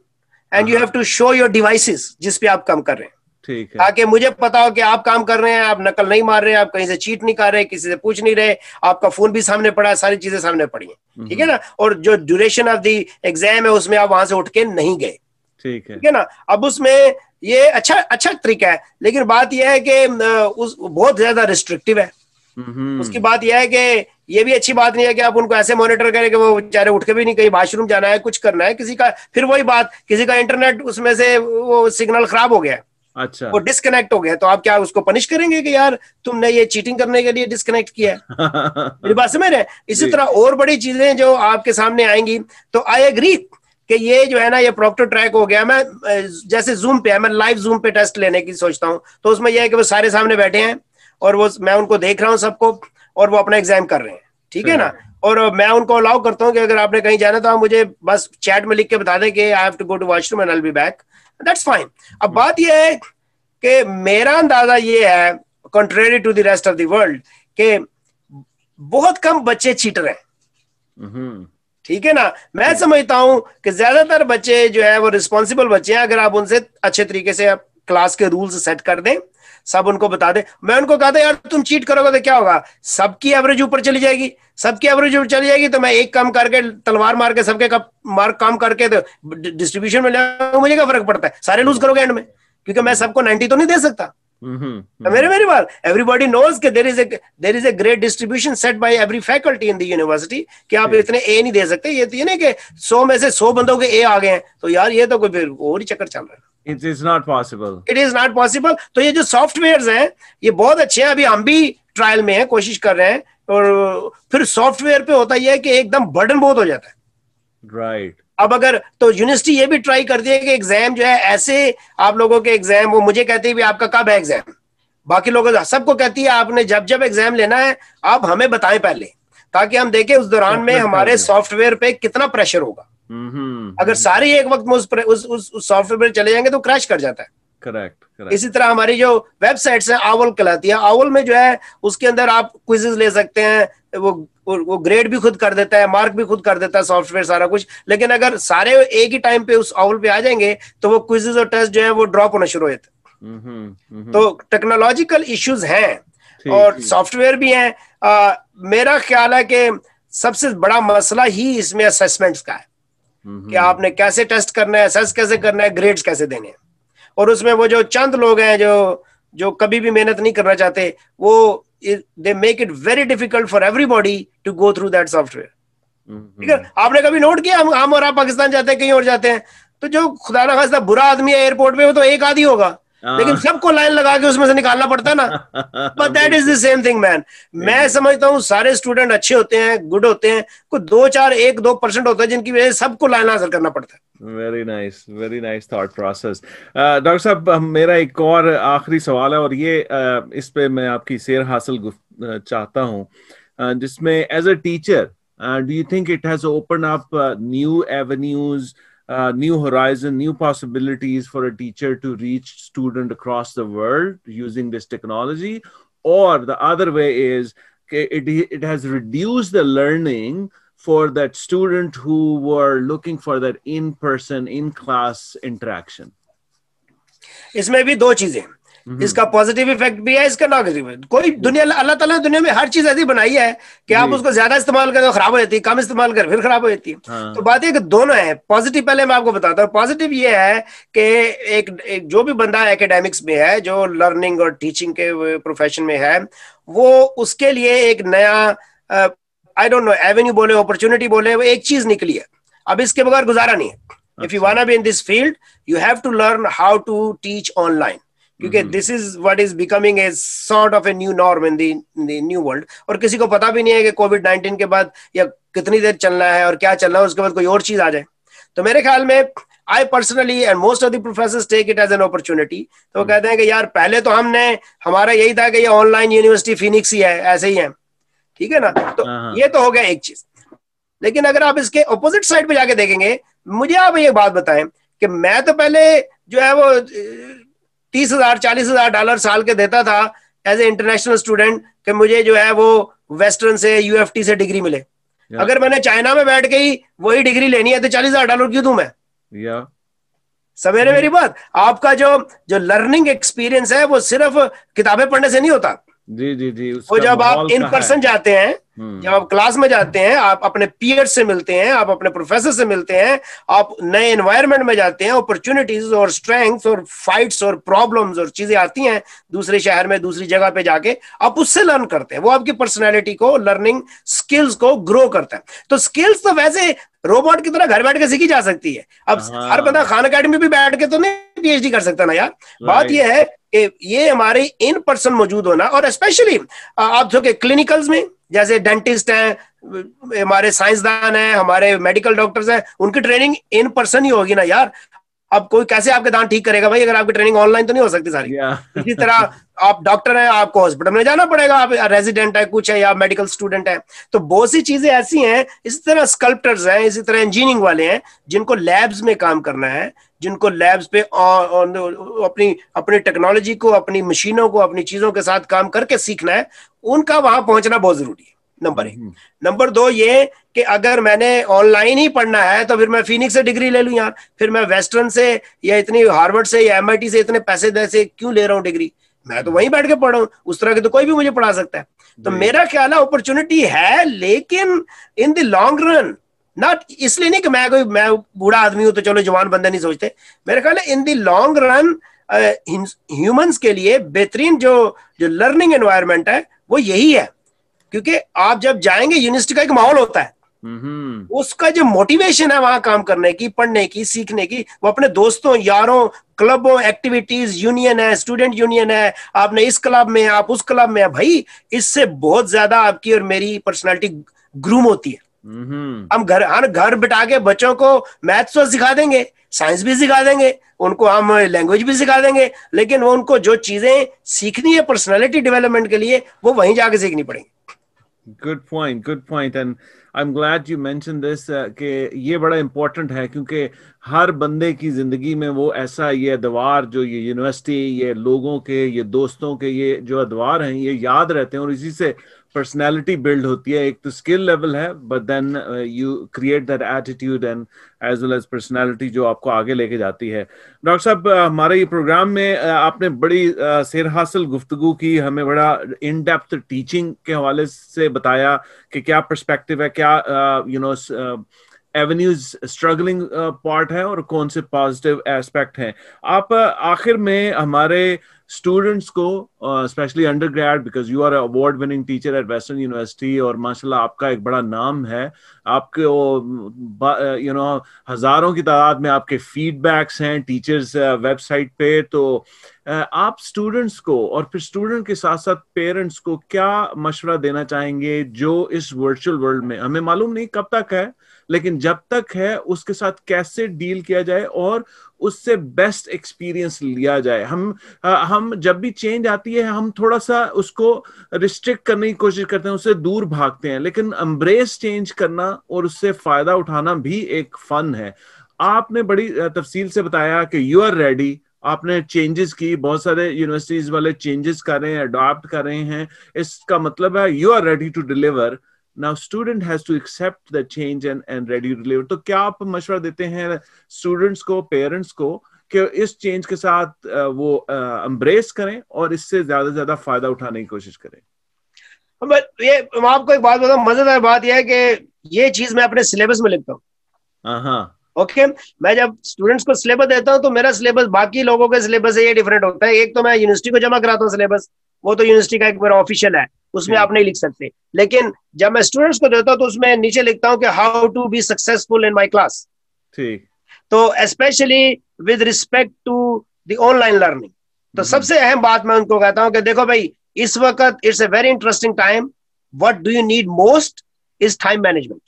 and you have to show your devices जिस पे आप काम कर रहे हैं, ठीक है, ताकि मुझे पता हो कि आप काम कर रहे हैं, आप नकल नहीं मार रहे हैं, आप कहीं से चीट नहीं कर रहे, किसी से पूछ नहीं रहे, आपका फोन भी सामने पड़ा है, सारी चीजें सामने पड़ी हैं, ठीक है ना। और जो ड्यूरेशन ऑफ द एग्जाम है उसमें आप वहां से उठ के नहीं गए, ठीक है, ठीक है ना। अब उसमें ये अच्छा तरीका है, लेकिन बात यह है कि बहुत ज्यादा रिस्ट्रिक्टिव है। उसकी बात यह है कि ये भी अच्छी बात नहीं है कि आप उनको ऐसे मॉनिटर करें कि वो बेचारे उठ के भी नहीं, कहीं वॉशरूम जाना है, कुछ करना है, किसी का फिर वही बात, किसी का इंटरनेट उसमें से वो सिग्नल खराब हो गया, अच्छा, वो डिस्कनेक्ट हो गया, तो आप क्या उसको पनिश करेंगे कि यार तुमने ये चीटिंग करने के लिए डिस्कनेक्ट किया है? मेरी बात समझ रहे हैं? इसी तरह और बड़ी चीजें जो आपके सामने आएंगी, तो आई एग्री कि ये जो है ना, ये प्रॉक्टर ट्रैक हो गया। मैं जैसे जूम पे है, मैं लाइव जूम पे टेस्ट लेने की सोचता हूँ, तो उसमें यह है कि वो सारे सामने बैठे हैं और वो मैं उनको देख रहा हूँ सबको, और वो अपना एग्जाम कर रहे हैं, ठीक है ना। और मैं उनको अलाउ करता हूँ कि अगर आपने कहीं जाना तो आप मुझे बस चैट में लिख के बता दें कि I have to go to washroom and I will be back, that's fine. अब बात यह है कि मेरा अंदाजा ये है, contrary to the rest of the world, कि बहुत कम बच्चे चीटर हैं, ठीक है ना। मैं समझता हूं कि ज्यादातर बच्चे जो है वो रिस्पॉन्सिबल बच्चे हैं। अगर आप उनसे अच्छे तरीके से क्लास के रूल्स सेट कर दें, सब उनको बता दें। मैं उनको कहता यार तुम चीट करोगे तो क्या होगा, सबकी एवरेज ऊपर चली जाएगी, सबकी एवरेज ऊपर चली जाएगी, तो मैं एक काम करके तलवार मार के सबके मार्क काम करके तो डिस्ट्रीब्यूशन में ले, मुझे क्या फर्क पड़ता है, सारे लूज करोगे एंड में, क्योंकि मैं सबको 90 तो नहीं दे सकता। मेरी बात, एवरीबॉडी नोज कि there is a great distribution set by every faculty in the university, कि आप इतने ए नहीं दे सकते। ये तो ये नहीं कि 100 में से 100 बंदों के ए आ गए हैं, तो यार ये तो कोई फिर और ही चक्कर चल रहा है। It is not possible. It is not possible. तो ये जो सॉफ्टवेयर हैं ये बहुत अच्छे हैं, अभी हम भी ट्रायल में हैं, कोशिश कर रहे हैं। और फिर सॉफ्टवेयर पे होता यह है कि एकदम बर्डन बहुत हो जाता है, राइट। अब अगर तो यूनिवर्सिटी ये भी ट्राई करती है कि एग्जाम जो है ऐसे, आप लोगों के एग्जाम, वो मुझे कहती है भी आपका कब है एग्जाम, बाकी लोगों सबको कहती है आपने जब एग्जाम लेना है आप हमें बताएं पहले, ताकि हम देखें उस दौरान में हमारे सॉफ्टवेयर पे कितना प्रेशर होगा। अगर सारे एक वक्त में उस सॉफ्टवेयर चले जाएंगे तो क्रैश कर जाता है। करेक्ट। इसी तरह हमारी जो वेबसाइट्स है, आउल कहलाती है, आउल में जो है उसके अंदर आप क्विज़ेस ले सकते हैं, वो ग्रेड भी खुद कर देता है, मार्क भी खुद कर देता है सॉफ्टवेयर, सारा कुछ। लेकिन अगर सारे एक ही टाइम पे उस आउल पे आ जाएंगे तो वो क्विज़ेस और टेस्ट जो है वो ड्रॉप होना शुरू हो जाते हैं। तो टेक्नोलॉजिकल इश्यूज हैं और सॉफ्टवेयर भी हैं। मेरा ख्याल है कि सबसे बड़ा मसला ही इसमें असेसमेंट्स का है, कि आपने कैसे टेस्ट करना है, असेस कैसे करना है, ग्रेड्स कैसे देने हैं। और उसमें वो जो चंद लोग हैं जो कभी भी मेहनत नहीं करना चाहते, वो they make it very difficult for everybody to go through that software. ठीक है, आपने कभी नोट किया, हम और आप पाकिस्तान जाते हैं, कहीं और जाते हैं, तो जो खुदा ना खास्ता बुरा आदमी है एयरपोर्ट पे, वो तो एक आदि होगा, लेकिन सबको लाइन लगा के उसमें से निकालना पड़ता है ना। But that is the same thing man. मैं समझता हूँ सारे स्टूडेंट अच्छे होते हैं, गुड होते हैं, कोई 2-4-1-2% होता है जिनकी वजह से सबको लाइन हासिल करना पड़ता है। Very nice thought process. Doctor साहब, मेरा एक और आखिरी सवाल है, और ये इस पे मैं आपकी सैर हासिल चाहता हूँ, जिसमें as a teacher do you think it has open up new avenues, new horizon, new possibilities for a teacher to reach student across the world using this technology? Or the other way is it has reduced the learning for that student who were looking for that in-person, in-class interaction? इसमें भी दो चीजें, इसका positive effect भी है, इसका negative है। कोई दुनिया, अल्लाह ताला ने दुनिया में हर चीज ऐसी बनाई है कि आप उसको ज्यादा इस्तेमाल करें तो खराब हो जाती है, कम इस्तेमाल करें फिर खराब हो जाती है। तो बात है कि दोनों है। पॉजिटिव पहले मैं आपको बताता हूँ। पॉजिटिव ये है कि एक जो भी बंदा एकेडमिक्स में है, जो लर्निंग और टीचिंग के प्रोफेशन में है, वो उसके लिए एक नया आई डोंट नो एवेन्यू बोले, अपॉर्चुनिटी बोले, वो एक चीज निकली है। अब इसके बगैर गुजारा नहीं है। If you want to be in this field you have to learn how to teach online, क्योंकि this is what is becoming a sort of a new norm in the new world. और किसी को पता भी नहीं है कि कोविड-19 के बाद या कितनी देर चलना है और क्या चलना है, उसके बाद कोई और चीज आ जाए। तो मेरे ख्याल में I personally and most of the professors take it as an opportunity. तो वो कहते हैं कि यार पहले तो हमारा यही था कि ये ऑनलाइन यूनिवर्सिटी फिनिक्स ही है, ऐसे ही है, ठीक है ना। तो ये तो हो गया एक चीज। लेकिन अगर आप इसके अपोजिट साइड पे जाके देखेंगे, मुझे आप ये बात बताएं कि मैं तो पहले जो है वो $30,000-40,000 साल के देता था एज ए इंटरनेशनल स्टूडेंट, कि मुझे जो है वो वेस्टर्न से, यूएफटी से डिग्री मिले। अगर मैंने चाइना में बैठ के ही वही डिग्री लेनी है तो $40,000 क्यों दूं मैं? सवेरे मेरी बात, आपका जो लर्निंग एक्सपीरियंस है वो सिर्फ किताबें पढ़ने से नहीं होता। जी जी जी, वो जब आप इन पर्सन जाते हैं, जब आप क्लास में जाते हैं, आप अपने पीयर से मिलते हैं, आप अपने प्रोफेसर से मिलते हैं, आप नए एनवायरनमेंट में जाते हैं, अपॉर्चुनिटीज और स्ट्रेंथ्स और फाइट्स और प्रॉब्लम्स और चीजें आती हैं दूसरे शहर में, दूसरी जगह पे जाके आप उससे लर्न करते हैं। वो आपकी पर्सनैलिटी को, लर्निंग स्किल्स को ग्रो करता है। तो स्किल्स तो वैसे रोबोट की तरह घर बैठ के सीखी जा सकती है। अब हर बंदा खान अकेडमी भी बैठ के तो नहीं पीएचडी कर सकता ना यार। बात यह है कि ये हमारे इन पर्सन मौजूद होना, और स्पेशली आप जो के क्लिनिकल्स में, जैसे डेंटिस्ट हैं, हमारे साइंसदान हैं, हमारे मेडिकल डॉक्टर्स हैं, उनकी ट्रेनिंग इन पर्सन ही होगी ना यार। अब कोई कैसे आपके दांत ठीक करेगा भाई, अगर आपकी ट्रेनिंग ऑनलाइन तो नहीं हो सकती सारी। इसी तरह आप डॉक्टर हैं, आपको हॉस्पिटल में जाना पड़ेगा, आप रेजिडेंट है कुछ है या मेडिकल स्टूडेंट है। तो बहुत सी चीजें ऐसी हैं। इसी तरह स्कल्प्टर्स हैं, इसी तरह इंजीनियरिंग वाले हैं जिनको लैब्स में काम करना है, जिनको लैब्स पे अपनी टेक्नोलॉजी को, अपनी मशीनों को, अपनी चीजों के साथ काम करके सीखना है, उनका वहां पहुंचना बहुत जरूरी है। नंबर 1। नंबर 2 ये कि अगर मैंने ऑनलाइन ही पढ़ना है तो फिर मैं फिनिक्स से डिग्री ले लूं यार, फिर मैं वेस्टर्न से या इतनी हार्वर्ड से या MIT से इतने पैसे दे से क्यों ले रहा हूं डिग्री? मैं तो वहीं बैठ के पढ़ा हूं, उस तरह के तो कोई भी मुझे पढ़ा सकता है। तो मेरा ख्याल है अपॉर्चुनिटी है, लेकिन in the long run, not इसलिए नहीं कि मैं बूढ़ा आदमी हूं तो चलो जवान बंदे नहीं सोचते। मेरा ख्याल है in the long run humans के लिए बेहतरीन जो लर्निंग एनवायरनमेंट है वो यही है। क्योंकि आप जब जाएंगे, यूनिवर्सिटी का एक माहौल होता है, उसका जो मोटिवेशन है वहां काम करने की, पढ़ने की, सीखने की, वो अपने दोस्तों, यारों, क्लबों, एक्टिविटीज, यूनियन है, स्टूडेंट यूनियन है, आपने इस क्लब में, आप उस क्लब में है, भाई इससे बहुत ज्यादा आपकी और मेरी पर्सनालिटी ग्रूम होती है। हम घर बिठा के बच्चों को मैथ्स तो सिखा देंगे, साइंस भी सिखा देंगे, उनको हम लैंग्वेज भी सिखा देंगे, लेकिन वो उनको जो चीजें सीखनी है पर्सनालिटी डेवलपमेंट के लिए, वो वहीं जाके सीखनी पड़ेगी। Good point and I'm glad you mentioned this कि ये बड़ा important है, क्योंकि हर बंदे की जिंदगी में वो ऐसा ये अदवार, जो ये यूनिवर्सिटी, ये लोगों के, ये दोस्तों के, ये जो अदवार हैं, ये याद रहते हैं और इसी से पर्सनैलिटी बिल्ड होती है। एक तो स्किल लेवल है, but then you create that attitude and as well as personality जो आपको आगे लेके जाती है। डॉक्टर साहब, हमारे ये प्रोग्राम में आपने बड़ी सेर हासिल गुफ्तगू की, हमें बड़ा इन डेप्थ टीचिंग के हवाले से बताया कि क्या पर्सपेक्टिव है, क्या एवेन्यूज स्ट्रगलिंग पार्ट है और कौन से पॉजिटिव एस्पेक्ट हैं। आप आखिर में हमारे स्टूडेंट्स को, specially undergrad, because you are award winning teacher at Western University और माशाल्लाह आपका एक बड़ा नाम है, आपके हजारों की तादाद में आपके फीडबैक्स हैं टीचर्स वेबसाइट पे, तो आप स्टूडेंट्स को और फिर स्टूडेंट के साथ साथ पेरेंट्स को क्या मशवरा देना चाहेंगे जो इस वर्चुअल वर्ल्ड में, हमें मालूम नहीं कब तक है, लेकिन जब तक है उसके साथ कैसे डील किया जाए और उससे बेस्ट एक्सपीरियंस लिया जाए। हम जब भी चेंज आती है हम थोड़ा सा उसको रिस्ट्रिक्ट करने की कोशिश करते हैं, उससे दूर भागते हैं, लेकिन एम्ब्रेस चेंज करना और उससे फायदा उठाना भी एक फन है। आपने बड़ी तफसील से बताया कि यू आर रेडी, आपने चेंजेस की, बहुत सारे यूनिवर्सिटीज वाले चेंजेस कर रहे हैं, अडॉप्ट कर रहे हैं, इसका मतलब है you are ready to deliver. Now student has to accept the change and ready to deliver. तो क्या आप मशवरा देते हैं स्टूडेंट्स को, पेरेंट्स को कि इस चेंज के साथ वो एम्ब्रेस करें और इससे ज्यादा से ज्यादा फायदा उठाने की कोशिश करें? ये मैं आपको एक बात बताऊं, मजेदार बात यह है कि ये चीज मैं अपने सिलेबस में लिखता हूँ। ओके, मैं जब स्टूडेंट्स को सिलेबस देता हूँ तो मेरा सिलेबस बाकी लोगों के सिलेबस से ये डिफरेंट होता है। एक तो मैं यूनिवर्सिटी को जमा कराता हूँ सिलेबस, वो तो यूनिवर्सिटी का एक मेरा ऑफिशियल है, उसमें आप नहीं लिख सकते, लेकिन जब मैं स्टूडेंट्स को देता हूं तो उसमें नीचे लिखता हूं कि how to be successful in my class. ठीक, तो specially with respect to the online learning, तो सबसे अहम बात मैं उनको कहता हूं कि देखो भाई, इस वक्त it's a very interesting time, what do you need most is time management,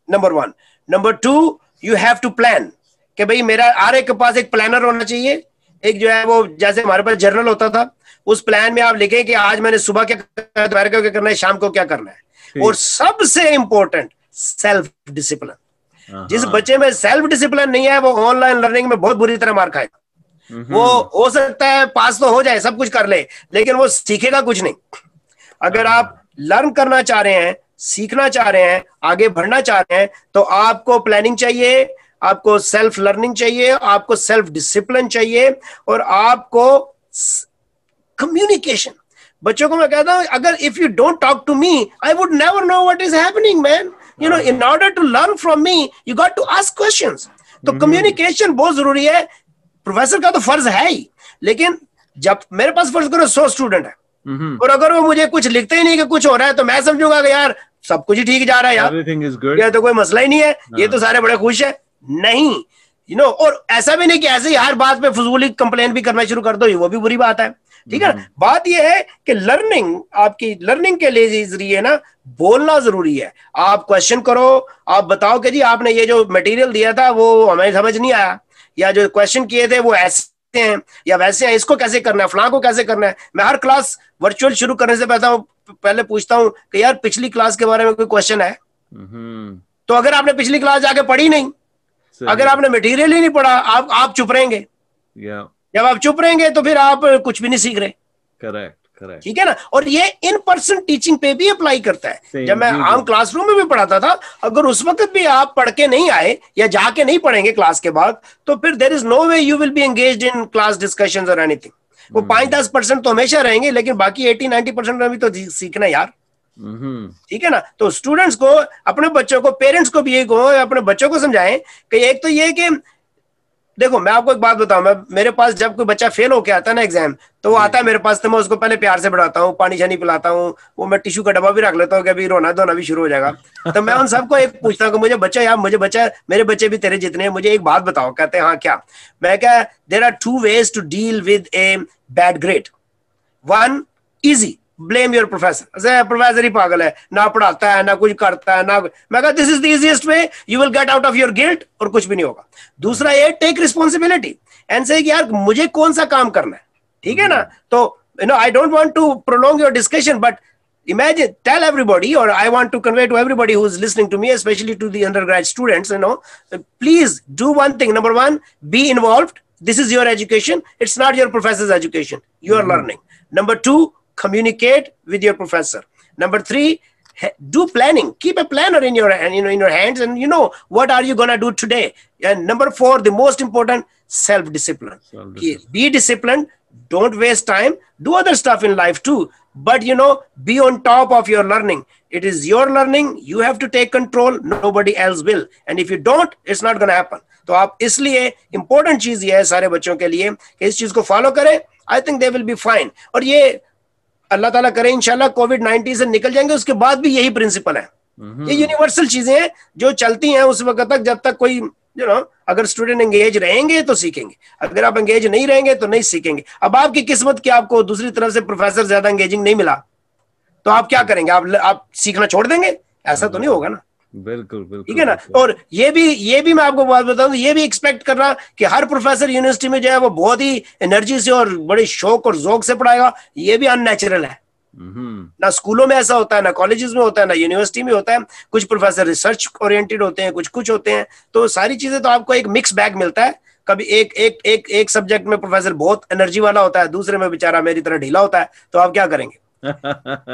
number 1। Number 2, you have to plan, कि भाई मेरा हर एक के पास एक प्लानर होना चाहिए। एक जो है वो, जैसे हमारे पास जर्नल होता था, उस प्लान में आप लिखें कि आज मैंने सुबह क्या दोपहर को क्या करना है, शाम को क्या करना है। और सबसे इंपॉर्टेंट, सेल्फ डिसिप्लिन। जिस बच्चे में सेल्फ डिसिप्लिन नहीं है वो ऑनलाइन लर्निंग में बहुत बुरी तरह मार खाएगा। वो हो सकता है पास तो हो जाए, सब कुछ कर ले, लेकिन वो सीखेगा कुछ नहीं। अगर आप लर्न करना चाह रहे हैं, سیکھنا چاہ رہے ہیں, آگے بڑھنا چاہ رہے ہیں, تو آپ کو پلاننگ چاہیے, آپ کو سیلف لرننگ چاہیے, آپ کو سیلف ڈسپلن چاہیے, اور آپ کو کمیونیکیشن. بچوں کو میں کہتا ہوں, اگر if you don't talk to me, I would never know what is happening, man. You know, in order to learn from me, you got to ask questions. تو کمیونیکیشن بہت ضروری ہے. پروفیسر کا تو فرض ہے ہی, لیکن جب میرے پاس فرض کرو 100 اسٹوڈنٹ ہے, اور اگر وہ مجھے کچھ لکھتے ہی نہیں کہ کچھ ہو رہا ہے, تو میں سمجھوں گا کہ یار سب کچھ ہی ٹھیک جا رہا ہے یار, یہ تو کوئی مسئلہ ہی نہیں ہے, یہ تو سارے بڑے خوش ہیں. نہیں, اور ایسا بھی نہیں کہ ایسے ہی ہر بات پہ فضولی کمپلین بھی کرنا شروع کر دو, وہ بھی بری بات ہے. ٹھیک ہے, بات یہ ہے کہ لرننگ, آپ کی لرننگ کے لیے ذریعے نا بولنا ضروری ہے. آپ کوشچن کرو, آپ بتاؤ کہ جی آپ نے یہ جو مٹیریل دیا تھا وہ ہمیں سمجھ نہیں آیا, یا جو کوشچن کیے تھے وہ ایسے ہیں یا ویسے ہیں, اس کو کیسے کرنا ہے, فلاں کو کیسے کرنا ہے. میں ہر کلاس ورچوئل شروع کرنے سے پہلے پوچھتا ہوں کہ یار پچھلی کلاس کے بارے میں کوئی کوشچن ہے؟ تو اگر آپ نے پچھلی کلاس جا کے پڑھی نہیں, اگر آپ نے مٹیریل ہی نہیں پڑھا, آپ چپ رہیں گے. جب آپ چپ رہیں گے تو پھر آپ کچھ بھی نہیں سیکھ رہے. کریکٹ. ٹھیک ہے نا, اور یہ ان پرسن ٹیچنگ پہ بھی اپلائی کرتا ہے. جب میں عام کلاس روم میں بھی پڑھاتا تھا, اگر اس وقت بھی آپ پڑھ کے نہیں آئے یا جا کے نہیں پڑھیں گے کلاس کے بعد, تو پھر there is no way you will be engaged in class discussions اور اینی تھنگ. وہ 5-10% تو ہمیشہ رہیں گے, لیکن باقی 80-90% میں بھی تو سیکھنا یار. ٹھیک ہے نا. تو اسٹوڈنٹس کو, اپنے بچوں کو, پیرنٹس کو بھی یہ کہو, اپنے بچوں کو سمجھائیں کہ ایک تو یہ کہ دیکھو میں آپ کو ایک بات بتاؤں, میرے پاس جب کوئی بچہ فیل ہو کے آتا ہے نا ایگزام, تو وہ آتا ہے میرے پاس, تو میں اس کو پہلے پیار سے بڑھاتا ہوں, پانی شانی پلاتا ہوں, وہ میں ٹیشو کا ڈبا بھی رکھ لیتا ہوں کہ ابھی رونا دھونا بھی شروع ہو جائے گا. تو میں ان سب کو ایک پوچھتا ہوں کہ مجھے بچہ, یار مجھے بچہ, میرے بچے بھی تیرے جتنے ہیں, مجھے ایک بات بتاؤ. کہتے ہیں ہاں کیا؟ میں کہا there are 2 ways to deal with a bad grade. One, easy, blame your professor. Professor ہی پاگل ہے, نہ پڑھاتا ہے, نہ کچھ کرتا ہے, نہ. میں کہا this is the easiest way, you will get out of your guilt, اور کچھ بھی نہیں ہوگا. دوسرا یہ, ٹیک ریسپانسبلٹی اینڈ سے یار مجھے کون سا کام کرنا ہے. ٹھیک ہے نا. تو I don't want to prolong your discussion, but imagine, tell everybody, or I want to convey to everybody who is listening to me, especially to the undergrad students, please do one thing. Number one, be involved. This is your education. It's not your professor's education. You are learning. Number two, communicate with your professor. Number three, do planning. Keep a planner in your hands, and what are you gonna do today. And number four, the most important, self-discipline. Be disciplined. Don't waste time. Do other stuff in life too, but be on top of your learning. It is your learning. You have to take control. Nobody else will. And if you don't, it's not gonna happen. تو آپ اس لیے important چیز یہ ہے سارے بچوں کے لیے کہ اس چیز کو فالو کریں. I think they will be fine. اور یہ اللہ تعالیٰ کرے انشاءاللہ کووڈ-19 سے نکل جائیں گے, اس کے بعد بھی یہی پرنسپل ہے. یہ یونیورسل چیزیں ہیں جو چلتی ہیں اس وقت تک جب تک کوئی اگر اسٹوڈنٹ انگیج رہیں گے تو سیکھیں گے, اگر آپ انگیج نہیں رہیں گے تو نہیں سیکھیں گے. اب آپ کی قسمت کہ آپ کو دوسری طرف سے پروفیسر زیادہ انگیجنگ نہیں ملا, تو آپ کیا کریں گے؟ آپ سیکھنا چھوڑ دیں گے؟ ایسا تو نہیں ہوگا نا. بالکل ٹھیک ہے نا. اور یہ بھی میں آپ کو بات بتاؤں, یہ بھی ایکسپیکٹ کرنا کہ ہر پروفیسر یونیورسٹی میں جو ہے وہ بہت ہی انرجی سے اور بڑے شوق اور ذوق سے پڑھائے گا, یہ بھی ان نیچرل ہے. نہ اسکولوں میں ایسا ہوتا ہے, نہ کالجز میں ہوتا ہے, نہ یونیورسٹی میں ہوتا ہے. کچھ پروفیسر ریسرچ اورینٹیڈ ہوتے ہیں, کچھ ہوتے ہیں. تو ساری چیزیں تو آپ کو ایک مکس بیگ ملتا ہے. کبھی ایک سبجیکٹ میں پروفیسر بہت انرجی والا ہوتا ہے, دوسرے میں بیچارہ میری طرح ڈھیلا ہوتا ہے, تو آپ کیا کریں گے؟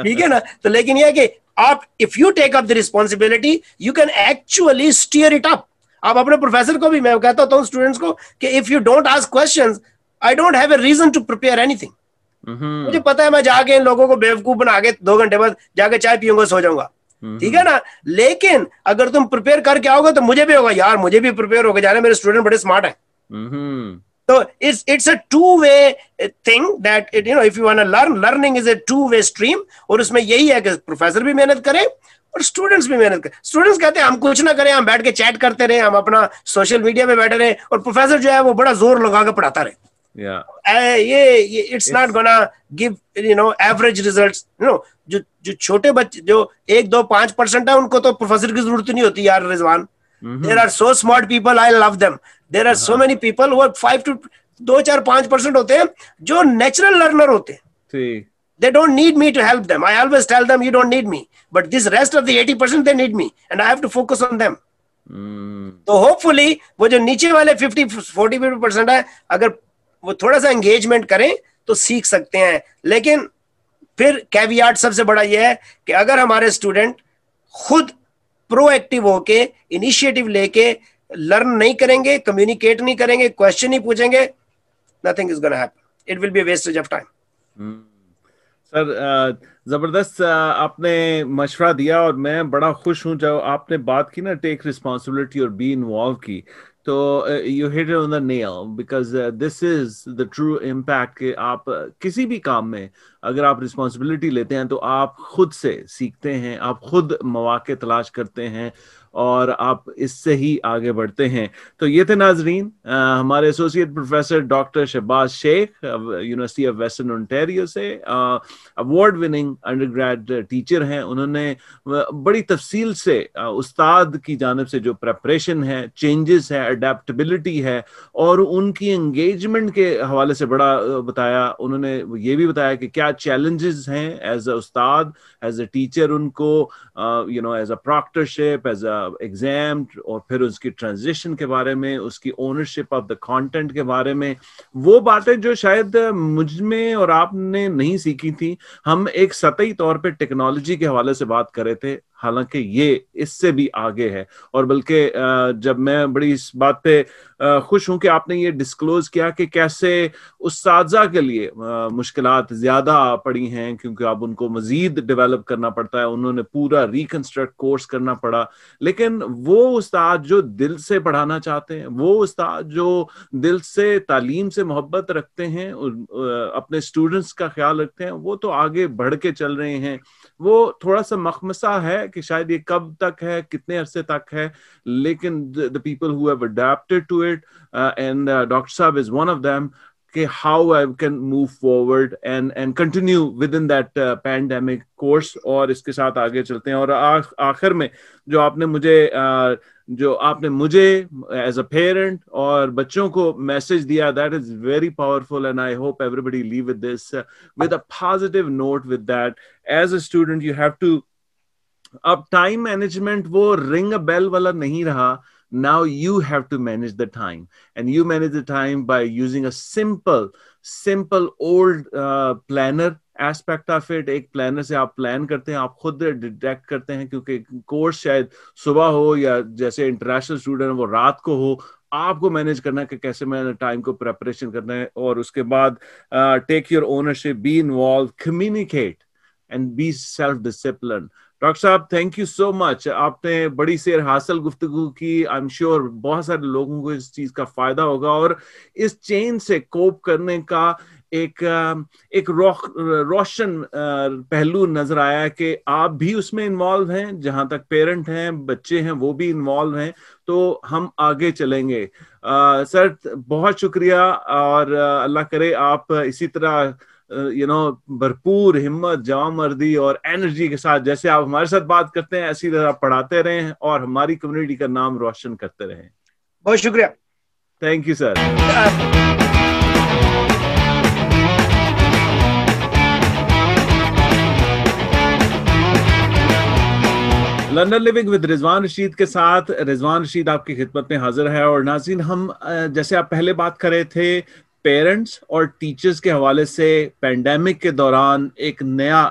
ٹھیک ہے نا. تو لیکن یہ کہ آپ if you take up the responsibility, you can actually steer it up. آپ اپنے پروفیسر کو بھی, میں کہتا ہوں اسٹوڈنٹس کو کہ if you don't ask questions, I don't have a reason to prepare anything. مجھے پتا ہے میں جا کے ان لوگوں کو بیوقوف بنا کے 2 گھنٹے بعد جا کے چائے پیوں گا, سو جاؤں گا. ٹھیک ہے نا. لیکن اگر تم پریپیئر کر کے آؤ گے تو مجھے بھی ہوگا یار, مجھے بھی پریپیئر ہو کے جانا, میرے اسٹوڈنٹ بڑے اسمارٹ ہیں. So it's a two-way thing that if you want to learning is a two-way stream. اور اس میں یہی ہے کہ پروفیسر بھی محنت کرے اور اسٹوڈنٹس بھی محنت کریں. اسٹوڈنٹس کہتے ہیں ہم کچھ نہ کریں, ہم بیٹھ کے چیٹ کرتے رہے, ہم اپنا سوشل میڈیا پہ بیٹھے رہے, اور پروفیسر جو ہے وہ بڑا زور لگا کے پڑھاتا رہے. یہ it's not gonna give average results. جو چھوٹے بچے جو 1-2-5% ہے, ان کو تو پروفیسر کی ضرورت نہیں ہوتی یار رضوان. There are so smart people, I love them. There are so many people who are 2-4-5% ہوتے ہیں جو نیچرل لرنر ہوتے ہیں. They don't need me to help them. I always tell them you don't need me, but this rest of the 80% they need me, and I have to focus on them. تو hopefully وہ جو نیچے والے 40% ہے, اگر وہ تھوڑا سا انگیجمنٹ کریں تو سیکھ سکتے ہیں. لیکن پھر کیویات سب سے بڑا یہ ہے کہ اگر ہمارے اسٹوڈنٹ खुद प्रोएक्टिव होके इनिशिएटिव लेके लर्न नहीं करेंगे, कम्युनिकेट नहीं करेंगे, क्वेश्चन नहीं पूछेंगे, nothing is going to happen. It will be a wastage of time. Sir जबरदस्त आपने मशवरा दिया और मैं बड़ा खुश हूं जब आपने बात की ना टेक रिस्पॉन्सिबिलिटी और बी इन्वॉल्व की. तो you hit on the nail because this is the true impact कि आप किसी भी काम में अगर आप रिस्पॉन्सिबिलिटी लेते हैं तो आप खुद से सीखते हैं, आप खुद मौके तलाश करते हैं और आप इससे ही आगे बढ़ते हैं. तो ये थे नाजरीन हमारे associate professor doctor Shahbaz Sheikh University of Western Ontario से, अवार्ड विनिंग अंडरग्रेड टीचर हैं. उन्होंने बड़ी तफसील से उस्ताद की जानिब से जो प्रेपरेशन है, चेंजेस है, अडेप्टेबिलिटी है और उनकी एंगेजमेंट के हवाले से बड़ा बताया. उन्होंने ये भी बताया कि क्या चैलेंजेस हैं एज अ उस्ताद, एज अ टीचर, उनको as a proctorship, as a exam, और फिर उसकी ट्रांजिशन के बारे में, उसकी ओनरशिप ऑफ द कंटेंट के बारे में, वो बातें जो शायद मुझ में और आपने नहीं सीखी थी. हम एक सतही तौर पे टेक्नोलॉजी के हवाले से बात कर रहे थे, हालांकि ये इससे भी आगे है. और बल्कि जब मैं बड़ी इस बात पे खुश हूं कि आपने ये डिस्क्लोज किया कि कैसे उस्ताज़ा के लिए मुश्किलात ज्यादा पड़ी हैं क्योंकि अब उनको मजीद डेवलप करना पड़ता है, उन्होंने पूरा रिकंस्ट्रक्ट कोर्स करना पड़ा. लेकिन वो उस्ताद जो दिल से पढ़ाना चाहते हैं, वो उस्ताद जो दिल से तालीम से मोहब्बत रखते हैं, अपने स्टूडेंट्स का ख्याल रखते हैं, वो तो आगे बढ़ के चल रहे हैं. वो थोड़ा सा मखमसा है कि शायद ये कब तक है, कितने अरसे तक है, लेकिन the people who have adapted to it and Dr. Saab is one of them, कि how I can move forward and continue within that pandemic course और इसके साथ आगे चलते हैं. और आखिर में जो आपने मुझे as a parent और बच्चों को मैसेज दिया, that is very powerful and I hope everybody leave with this with a positive note with that. As a student you have to, अब टाइम मैनेजमेंट वो रिंग अ बेल वाला नहीं रहा. Now you have to manage the time, and you manage the time by using a simple old planner aspect of it. एक planner से आप plan करते हैं, आप खुद डिटेक्ट करते हैं, क्योंकि कोर्स शायद सुबह हो या जैसे इंटरनेशनल स्टूडेंट वो रात को हो. आपको मैनेज करना है कि कैसे मैंने टाइम को प्रेपरेशन करना है. और उसके बाद take your ownership, be involve, communicate and be self discipline. Doctor sahab thank you so much. आपने बड़ी सेर हासिल गुफ्तगू की. आई एम श्योर बहुत सारे लोगों को इस चीज का फायदा होगा और इस चेन से कोप करने का एक रोशन पहलू नजर आया कि आप भी उसमें इन्वॉल्व हैं. जहां तक पेरेंट हैं, बच्चे हैं, वो भी इन्वॉल्व हैं, तो हम आगे चलेंगे. सर बहुत शुक्रिया और अल्लाह करे आप इसी तरह भरपूर हिम्मत, जवामर्दी और एनर्जी के साथ जैसे आप हमारे साथ बात करते हैं ऐसी तरह पढ़ाते रहें और हमारी कम्युनिटी का नाम रोशन करते रहें. बहुत शुक्रिया. Thank you sir. London living with Rizwan Rashid के साथ रिजवान रशीद आपकी खिदमत में हाजिर है. और नाज़रीन, हम जैसे आप पहले बात कर रहे थे पेरेंट्स और टीचर्स के हवाले से, पैंडेमिक के दौरान एक नया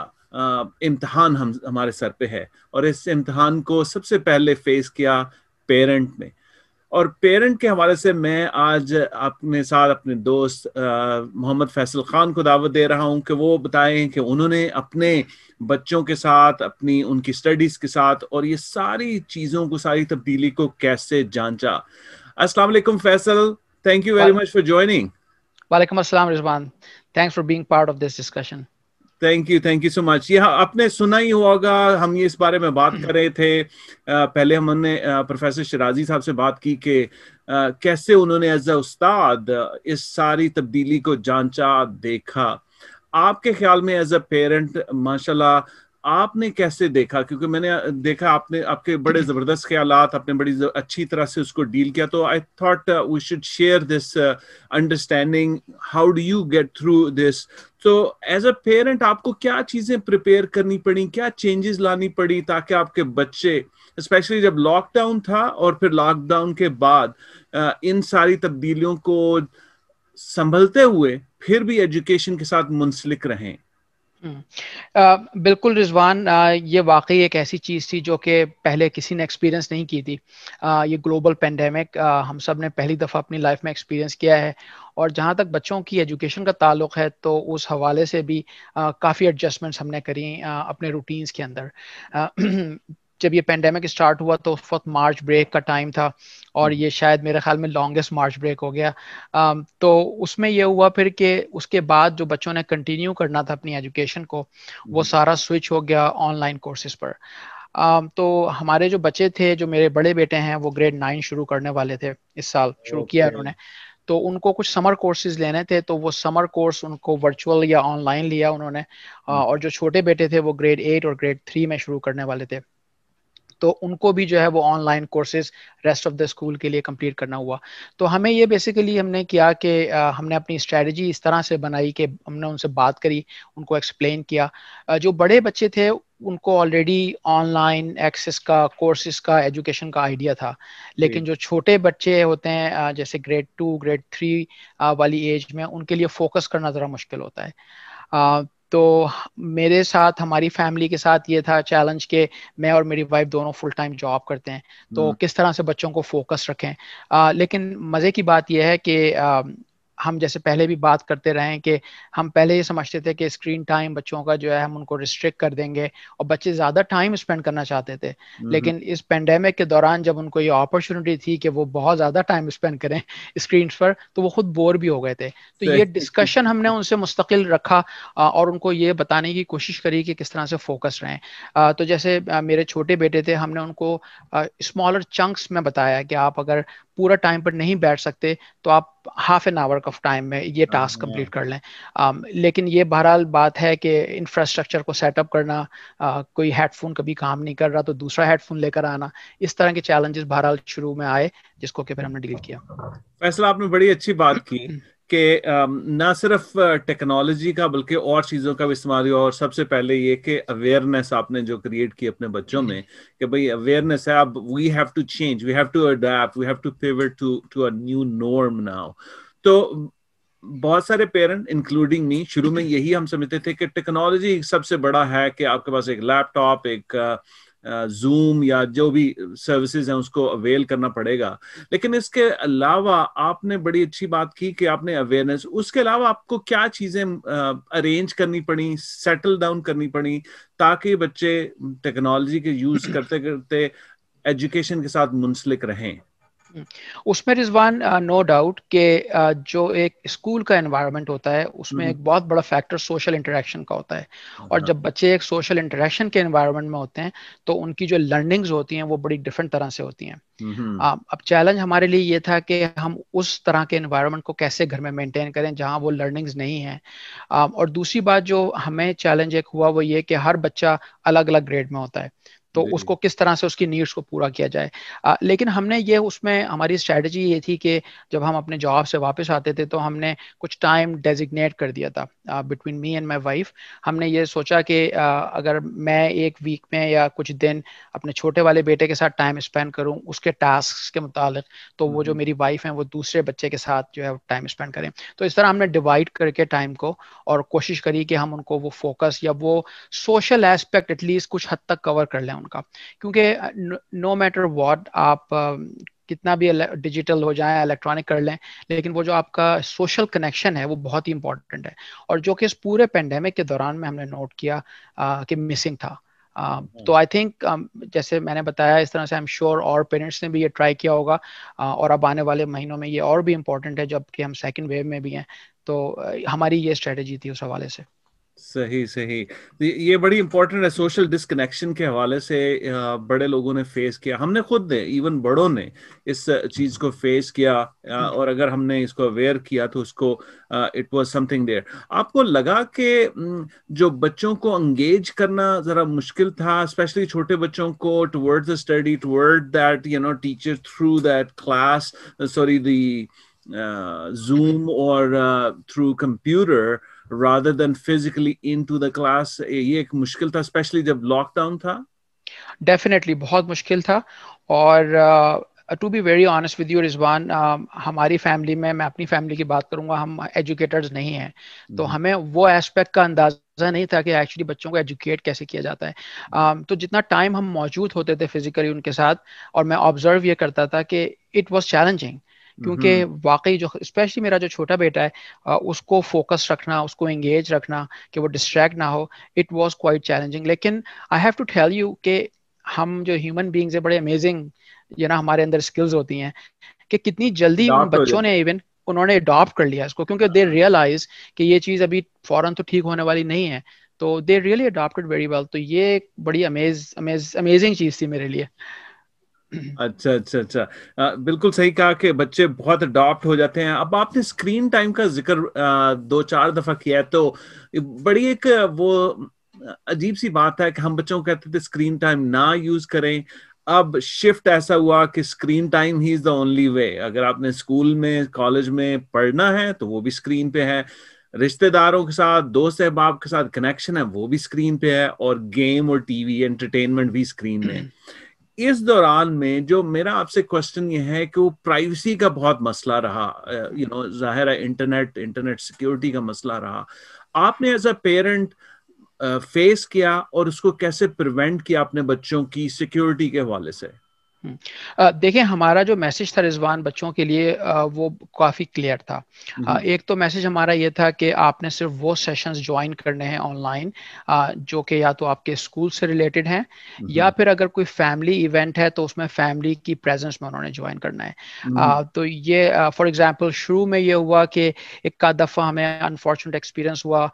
इम्तिहान हमारे सर पे है और इस इम्तिहान को सबसे पहले फेस किया पेरेंट ने. और पेरेंट के हवाले से मैं आज अपने साथ अपने दोस्त मोहम्मद फैसल खान को दावत दे रहा हूं कि वो बताएं कि उन्होंने अपने बच्चों के साथ, अपनी उनकी स्टडीज के साथ और ये सारी चीज़ों को, सारी तब्दीली को कैसे जांचा. अस्सलाम वालेकुम Faisal, thank you very much for joining. Walaikum assalam, Rizwan. Thanks for being part of this discussion. Thank you so much. ये आपने सुना ही होगा, हम ये इस बारे में बात कर रहे थे. पहले हमने प्रोफेसर शिराजी साहब से बात की कि कैसे उन्होंने एज अ उस्ताद इस सारी तब्दीली को जांचा, देखा. आपके ख्याल में एज अ पेरेंट माशाल्लाह आपने कैसे देखा? क्योंकि मैंने देखा आपने आपके बड़े जबरदस्त ख्यालात, आपने बड़ी अच्छी तरह से उसको डील किया. तो I thought we should share this understanding. How do you get through this? तो एज अ पेरेंट आपको क्या चीजें प्रिपेयर करनी पड़ी, क्या चेंजेस लानी पड़ी ताकि आपके बच्चे, स्पेशली जब लॉकडाउन था और फिर लॉकडाउन के बाद, इन सारी तब्दीलियों को संभलते हुए फिर भी एजुकेशन के साथ मुंसलिक रहें? بالکل رضوان، یہ واقعی ایک ایسی چیز تھی جو کہ پہلے کسی نے ایکسپیرینس نہیں کی تھی. یہ گلوبل پینڈیمک ہم سب نے پہلی دفعہ اپنی لائف میں ایکسپیرینس کیا ہے. اور جہاں تک بچوں کی ایجوکیشن کا تعلق ہے تو اس حوالے سے بھی کافی ایڈجسٹمنٹس ہم نے کری اپنے روٹینز کے اندر. جب یہ پینڈیمک اسٹارٹ ہوا تو اس وقت مارچ بریک کا ٹائم تھا، اور یہ شاید میرے خیال میں لانگسٹ مارچ بریک ہو گیا. تو اس میں یہ ہوا پھر کہ اس کے بعد جو بچوں نے کنٹینیو کرنا تھا اپنی ایجوکیشن کو، وہ سارا سوئچ ہو گیا آن لائن کورسز پر. تو ہمارے جو بچے تھے، جو میرے بڑے بیٹے ہیں، وہ گریڈ 9 شروع کرنے والے تھے، اس سال شروع کیا انہوں نے. تو ان کو کچھ سمر کورسز لینے تھے، تو وہ سمر کورس ان کو ورچوئل یا آن لائن لیا انہوں نے. اور جو چھوٹے بیٹے تھے وہ گریڈ 8 اور گریڈ 3 میں شروع کرنے والے تھے، تو ان کو بھی جو ہے وہ on line courses rest of the school کے لیے کمپلیٹ کرنا ہوا. تو ہمیں یہ بیسیکلی ہم نے کیا کہ ہم نے اپنی اسٹریٹجی اس طرح سے بنائی کہ ہم نے ان سے بات کری، ان کو ایکسپلین کیا. جو بڑے بچے تھے ان کو آلریڈی آن لائن ایکسیس کا، کورسز کا، ایجوکیشن کا آئیڈیا تھا. لیکن جو چھوٹے بچے ہوتے ہیں جیسے گریڈ 2 گریڈ 3 والی ایج میں، ان کے لیے فوکس کرنا ذرا مشکل ہوتا ہے. تو میرے ساتھ، ہماری فیملی کے ساتھ یہ تھا چیلنج کہ میں اور میری وائف دونوں فل ٹائم جاب کرتے ہیں، تو کس طرح سے بچوں کو فوکس رکھیں. لیکن مزے کی بات یہ ہے کہ ہم جیسے پہلے بھی بات کرتے رہے ہیں کہ ہم پہلے یہ سمجھتے تھے کہ اسکرین ٹائم بچوں کا جو ہے ہم ان کو ریسٹرکٹ کر دیں گے، اور بچے زیادہ ٹائم اسپینڈ کرنا چاہتے تھے. لیکن اس پینڈیمک کے دوران جب ان کو یہ اپرچونٹی تھی کہ وہ بہت زیادہ ٹائم اسپینڈ کریں اسکرینس پر، تو وہ خود بور بھی ہو گئے تھے. تو یہ ڈسکشن ہم نے ان سے مستقل رکھا اور ان کو یہ بتانے کی کوشش کری کہ کس طرح سے فوکس رہیں. تو جیسے میرے چھوٹے بیٹے تھے، ہم نے ان کو اسمالر چنکس میں بتایا کہ آپ اگر پورا ٹائم پر نہیں بیٹھ سکتے تو آپ half an hour of time میں یہ ٹاسک کمپلیٹ کر لیں. لیکن یہ بہرحال بات ہے کہ انفراسٹرکچر کو سیٹ اپ کرنا، کوئی ہیڈ فون کبھی کام نہیں کر رہا تو دوسرا ہیڈ فون لے کر آنا، اس طرح کے چیلنجز بہرحال شروع میں آئے، جس کو کہ پھر ہم نے ڈیل کیا. فیصلہ، آپ نے بڑی اچھی بات کی کہ نہ صرف ٹیکنالوجی کا بلکہ اور چیزوں کا بھی استعمال ہوا، اور سب سے پہلے یہ کہ اویئرنیس آپ نے جو کریٹ کی اپنے بچوں میں کہ بھئی اویئرنیس ہے، اب we have to change, we have to adapt, we have to pivot to a new norm now. تو بہت سارے پیرنٹ انکلوڈنگ می شروع میں یہی ہم سمجھتے تھے کہ ٹیکنالوجی سب سے بڑا ہے کہ آپ کے پاس ایک لیپ ٹاپ، ایک زوم یا جو بھی سروسز ہیں اس کو اویل کرنا پڑے گا. لیکن اس کے علاوہ آپ نے بڑی اچھی بات کی کہ آپ نے اویئرنیس، اس کے علاوہ آپ کو کیا چیزیں ارینج کرنی پڑی، سیٹل ڈاؤن کرنی پڑی تاکہ بچے ٹیکنالوجی کے یوز کرتے کرتے ایجوکیشن کے ساتھ منسلک رہیں؟ اس میں رضوان نو ڈاؤٹ کہ جو ایک اسکول کا انوائرمنٹ ہوتا ہے اس میں ایک بہت بڑا فیکٹر سوشل انٹریکشن کا ہوتا ہے. اور جب بچے ایک سوشل انٹریکشن کے انوائرمنٹ میں ہوتے ہیں تو ان کی جو لرننگز ہوتی ہیں وہ بڑی ڈفرینٹ طرح سے ہوتی ہیں. اب چیلنج ہمارے لیے یہ تھا کہ ہم اس طرح کے انوائرمنٹ کو کیسے گھر میں مینٹین کریں جہاں وہ لرننگز نہیں ہیں. اور دوسری بات جو ہمیں چیلنج ایک ہوا وہ یہ کہ ہر بچہ الگ الگ گریڈ میں ہوتا ہے، تو اس کو کس طرح سے اس کی نیڈس کو پورا کیا جائے. لیکن ہم نے یہ، اس میں ہماری اسٹریٹجی یہ تھی کہ جب ہم اپنے جاب سے واپس آتے تھے تو ہم نے کچھ ٹائم ڈیزگنیٹ کر دیا تھا between me and my wife. ہم نے یہ سوچا کہ اگر میں ایک ویک میں یا کچھ دن اپنے چھوٹے والے بیٹے کے ساتھ ٹائم اسپینڈ کروں اس کے ٹاسک کے متعلق، تو وہ جو میری وائف ہیں وہ دوسرے بچے کے ساتھ جو ہے ٹائم اسپینڈ کریں. تو اس طرح ہم نے ڈیوائڈ کر کے ٹائم کو اور کوشش کری کہ ہم ان کو وہ فوکس یا وہ سوشل ایسپیکٹ ایٹ لیسٹ کچھ حد تک کور کر لیں ان کا. کیونکہ نو میٹر واٹ آپ کتنا بھی ڈیجیٹل ہو جائیں، الیکٹرانک کر لیں، لیکن وہ جو آپ کا سوشل کنیکشن ہے وہ بہت ہی امپورٹنٹ ہے، اور جو کہ اس پورے پینڈیمک کے دوران میں ہم نے نوٹ کیا کہ مسنگ تھا. تو آئی تھنک جیسے میں نے بتایا اس طرح سے ایم شیور اور پیرنٹس نے بھی یہ ٹرائی کیا ہوگا، اور اب آنے والے مہینوں میں یہ اور بھی امپورٹنٹ ہے جب کہ ہم سیکنڈ ویو میں بھی ہیں. تو ہماری یہ اسٹریٹجی تھی اس حوالے سے. صحیح صحیح، یہ بڑی امپورٹنٹ ہے. سوشل ڈسکنیکشن کے حوالے سے بڑے لوگوں نے فیس کیا، ہم نے خود ایون بڑوں نے اس چیز کو فیس کیا، اور اگر ہم نے اس کو اویئر کیا تو اس کو it was something there. آپ کو لگا کہ جو بچوں کو انگیج کرنا ذرا مشکل تھا، اسپیشلی چھوٹے بچوں کو toward the study, toward that teacher through that class, sorry the Zoom or through computer rather than physically into the class؟ یہ ایک مشکل تھا اسپیشلی جب لاک ڈاؤن تھا. ڈیفینیٹلی بہت مشکل تھا. اور to be very honest with you Rizwan, ہماری فیملی میں اپنی فیملی کی بات کروں گا، ہم ایجوکیٹرز نہیں ہیں، تو ہمیں وہ ایسپیکٹ کا اندازہ نہیں تھا کہ ایکچولی بچوں کو ایجوکیٹ کیسے کیا جاتا ہے. تو جتنا ٹائم ہم موجود ہوتے تھے فزیکلی ان کے ساتھ, اور میں آبزرو یہ کرتا تھا کہ اٹ واز چیلنجنگ, کیونکہ واقعی جو اسپیشلی میرا جو چھوٹا بیٹا ہے اس کو فوکس رکھنا, اس کو انگیج رکھنا کہ وہ ڈسٹریکٹ نہ ہو, اٹ واز کوائٹ چیلنجنگ. لیکن I have to tell you کہ ہم جو ہیومن بینگز ہیں بڑے امیزنگ, ہمارے اندر اسکلز ہوتی ہیں کہ کتنی جلدی ان Adopt ہو بچوں جاتے نے ایون انہوں نے اڈاپٹ کر لیا اس کو, کیونکہ دے ریئلائز کہ یہ چیز ابھی فوراً تو ٹھیک ہونے والی نہیں ہے, تو they really adapted very well. تو یہ ایک بڑی امیزنگ چیز تھی میرے لیے. اچھا اچھا اچھا, بالکل صحیح کہا کہ بچے بہت اڈاپٹ ہو جاتے ہیں. اب آپ نے اسکرین ٹائم کا ذکر 2-4 دفعہ کیا ہے, تو بڑی ایک وہ عجیب سی بات ہے کہ ہم بچوں کو کہتے تھے اسکرین ٹائم نہ یوز کریں, اب شفٹ ایسا ہوا کہ screen time he is the only way. اگر آپ نے اسکول میں کالج میں پڑھنا ہے تو وہ بھی اسکرین پہ ہے, رشتہ داروں کے ساتھ دوست احباب کے ساتھ کنیکشن ہے وہ بھی اسکرین پہ ہے, اور گیم اور ٹی وی انٹرٹینمنٹ بھی اسکرین میں. اس دوران میں جو میرا آپ سے کوشچن یہ ہے کہ وہ پرائیویسی کا بہت مسئلہ رہا, ظاہر ہے انٹرنیٹ سیکیورٹی کا مسئلہ رہا. آپ نے ایز اے پیرنٹ فیس کیا اور اس کو کیسے پریونٹ کیا اپنے بچوں کی سیکیورٹی کے حوالے سے؟ دیکھیں ہمارا جو میسج تھا رضوان بچوں کے لیے وہ کافی کلیئر تھا. ایک تو میسج ہمارا یہ تھا کہ آپ نے صرف وہ سیشنز جوائن کرنے ہیں آن لائن جو کہ یا تو آپ کے اسکول سے ریلیٹڈ ہیں, یا پھر اگر کوئی فیملی ایونٹ ہے تو اس میں فیملی کی پریزنس میں انہوں نے جوائن کرنا ہے. تو یہ فار ایگزامپل شروع میں یہ ہوا کہ ایک آدھ دفعہ ہمیں انفارچونیٹ ایکسپیرینس ہوا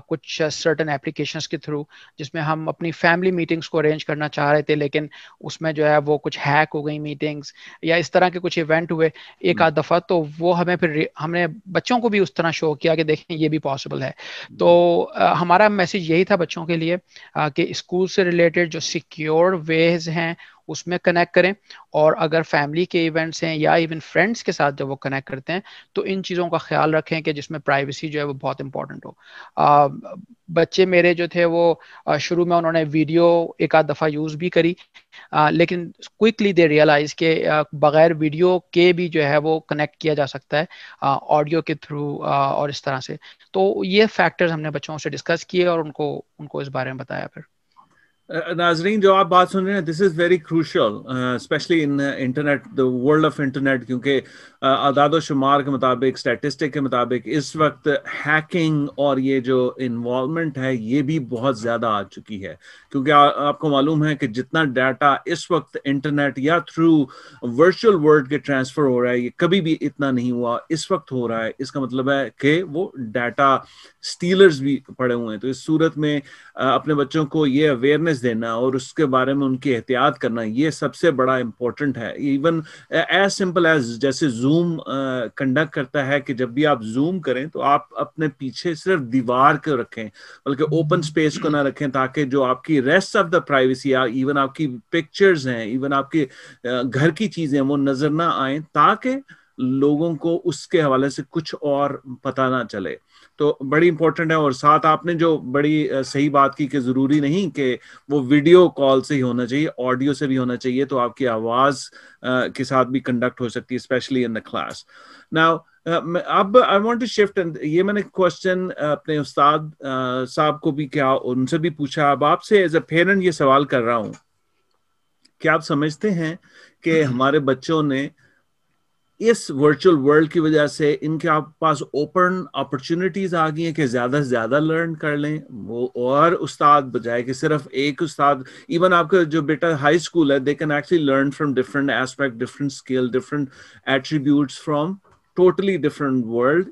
کچھ سرٹن اپلیکیشنس کے تھرو, جس میں ہم اپنی فیملی میٹنگس کو ارینج کرنا چاہ رہے تھے, لیکن اس میں جو ہے وہ کچھ ہیک ہو گئی میٹنگز یا اس طرح کے کچھ ایونٹ ہوئے ایک آدھ دفعہ, تو وہ ہم نے بچوں کو بھی اس طرح شو کیا کہ دیکھیں یہ بھی پاسبل ہے. تو ہمارا میسج یہی تھا بچوں کے لیے کہ اسکول سے ریلیٹڈ جو سیکیور ویز ہیں اس میں کنیکٹ کریں, اور اگر فیملی کے ایونٹس ہیں یا ایون فرینڈس کے ساتھ جب وہ کنیکٹ کرتے ہیں تو ان چیزوں کا خیال رکھیں کہ جس میں پرائیویسی جو ہے وہ بہت امپورٹنٹ ہو. بچے میرے جو تھے وہ شروع میں انہوں نے ویڈیو ایک آدھ دفعہ یوز بھی کری, لیکن کوئکلی دے ریئلائز کہ بغیر ویڈیو کے بھی جو ہے وہ کنیکٹ کیا جا سکتا ہے آڈیو کے تھرو اور اس طرح سے. تو یہ فیکٹرز ہم نے بچوں سے ڈسکس کیے اور ان کو اس بارے میں بتایا. پھر ناظرین جو آپ بات سن رہے ہیں this is very crucial especially in internet, the world of internet, کیونکہ اعداد و شمار کے مطابق اسٹیٹسٹک کے مطابق اس وقت ہیکنگ اور یہ جو انوالومنٹ ہے یہ بھی بہت زیادہ آ چکی ہے, کیونکہ آپ کو معلوم ہے کہ جتنا ڈیٹا اس وقت انٹرنیٹ یا تھرو ورچوئل ورلڈ کے ٹرانسفر ہو رہا ہے یہ کبھی بھی اتنا نہیں ہوا, اس وقت ہو رہا ہے. اس کا مطلب ہے کہ وہ ڈیٹا اسٹیلرز بھی پڑے ہوئے ہیں. تو اس صورت میں اپنے بچوں کو یہ اویئرنیس دینا اور اس کے بارے میں ان کی احتیاط کرنا یہ سب سے بڑا امپورٹنٹ ہے. ایون ایز سمپل ایز جیسے زوم کنڈکٹ کرتا ہے کہ جب بھی آپ زوم کریں تو آپ اپنے پیچھے صرف دیوار کو رکھیں بلکہ اوپن اسپیس کو نہ رکھیں, تاکہ جو آپ کی rest of the privacy even آپ کی پکچرز ہیں ایون آپ کے گھر کی چیزیں وہ نظر نہ آئیں, تاکہ لوگوں کو اس کے حوالے سے کچھ اور پتہ نہ چلے. تو بڑی امپورٹنٹ ہے. اور ساتھ آپ نے جو بڑی صحیح بات کی کہ ضروری نہیں کہ وہ ویڈیو کال سے ہی ہونا چاہیے, آڈیو سے بھی ہونا چاہیے, تو آپ کی آواز کے ساتھ بھی کنڈکٹ ہو سکتی ہے specially in the class. Now اب آئی وانٹ ٹو شفٹ, یہ میں نے کوشچن اپنے استاد صاحب کو بھی کیا ان سے بھی پوچھا, اب آپ سے ایز اے پیرنٹ یہ سوال کر رہا ہوں کہ آپ سمجھتے ہیں کہ ہمارے بچوں نے اس ورچوئل ورلڈ کی وجہ سے ان کے پاس اوپن اپرچونٹیز آ گئی ہیں کہ زیادہ سے زیادہ لرن کر لیں وہ, اور استاد بجائے کہ صرف ایک استاد, ایون آپ کا جو بیٹا ہائی اسکول ہے they can actually learn from different aspect, different skill, different attributes from totally different world,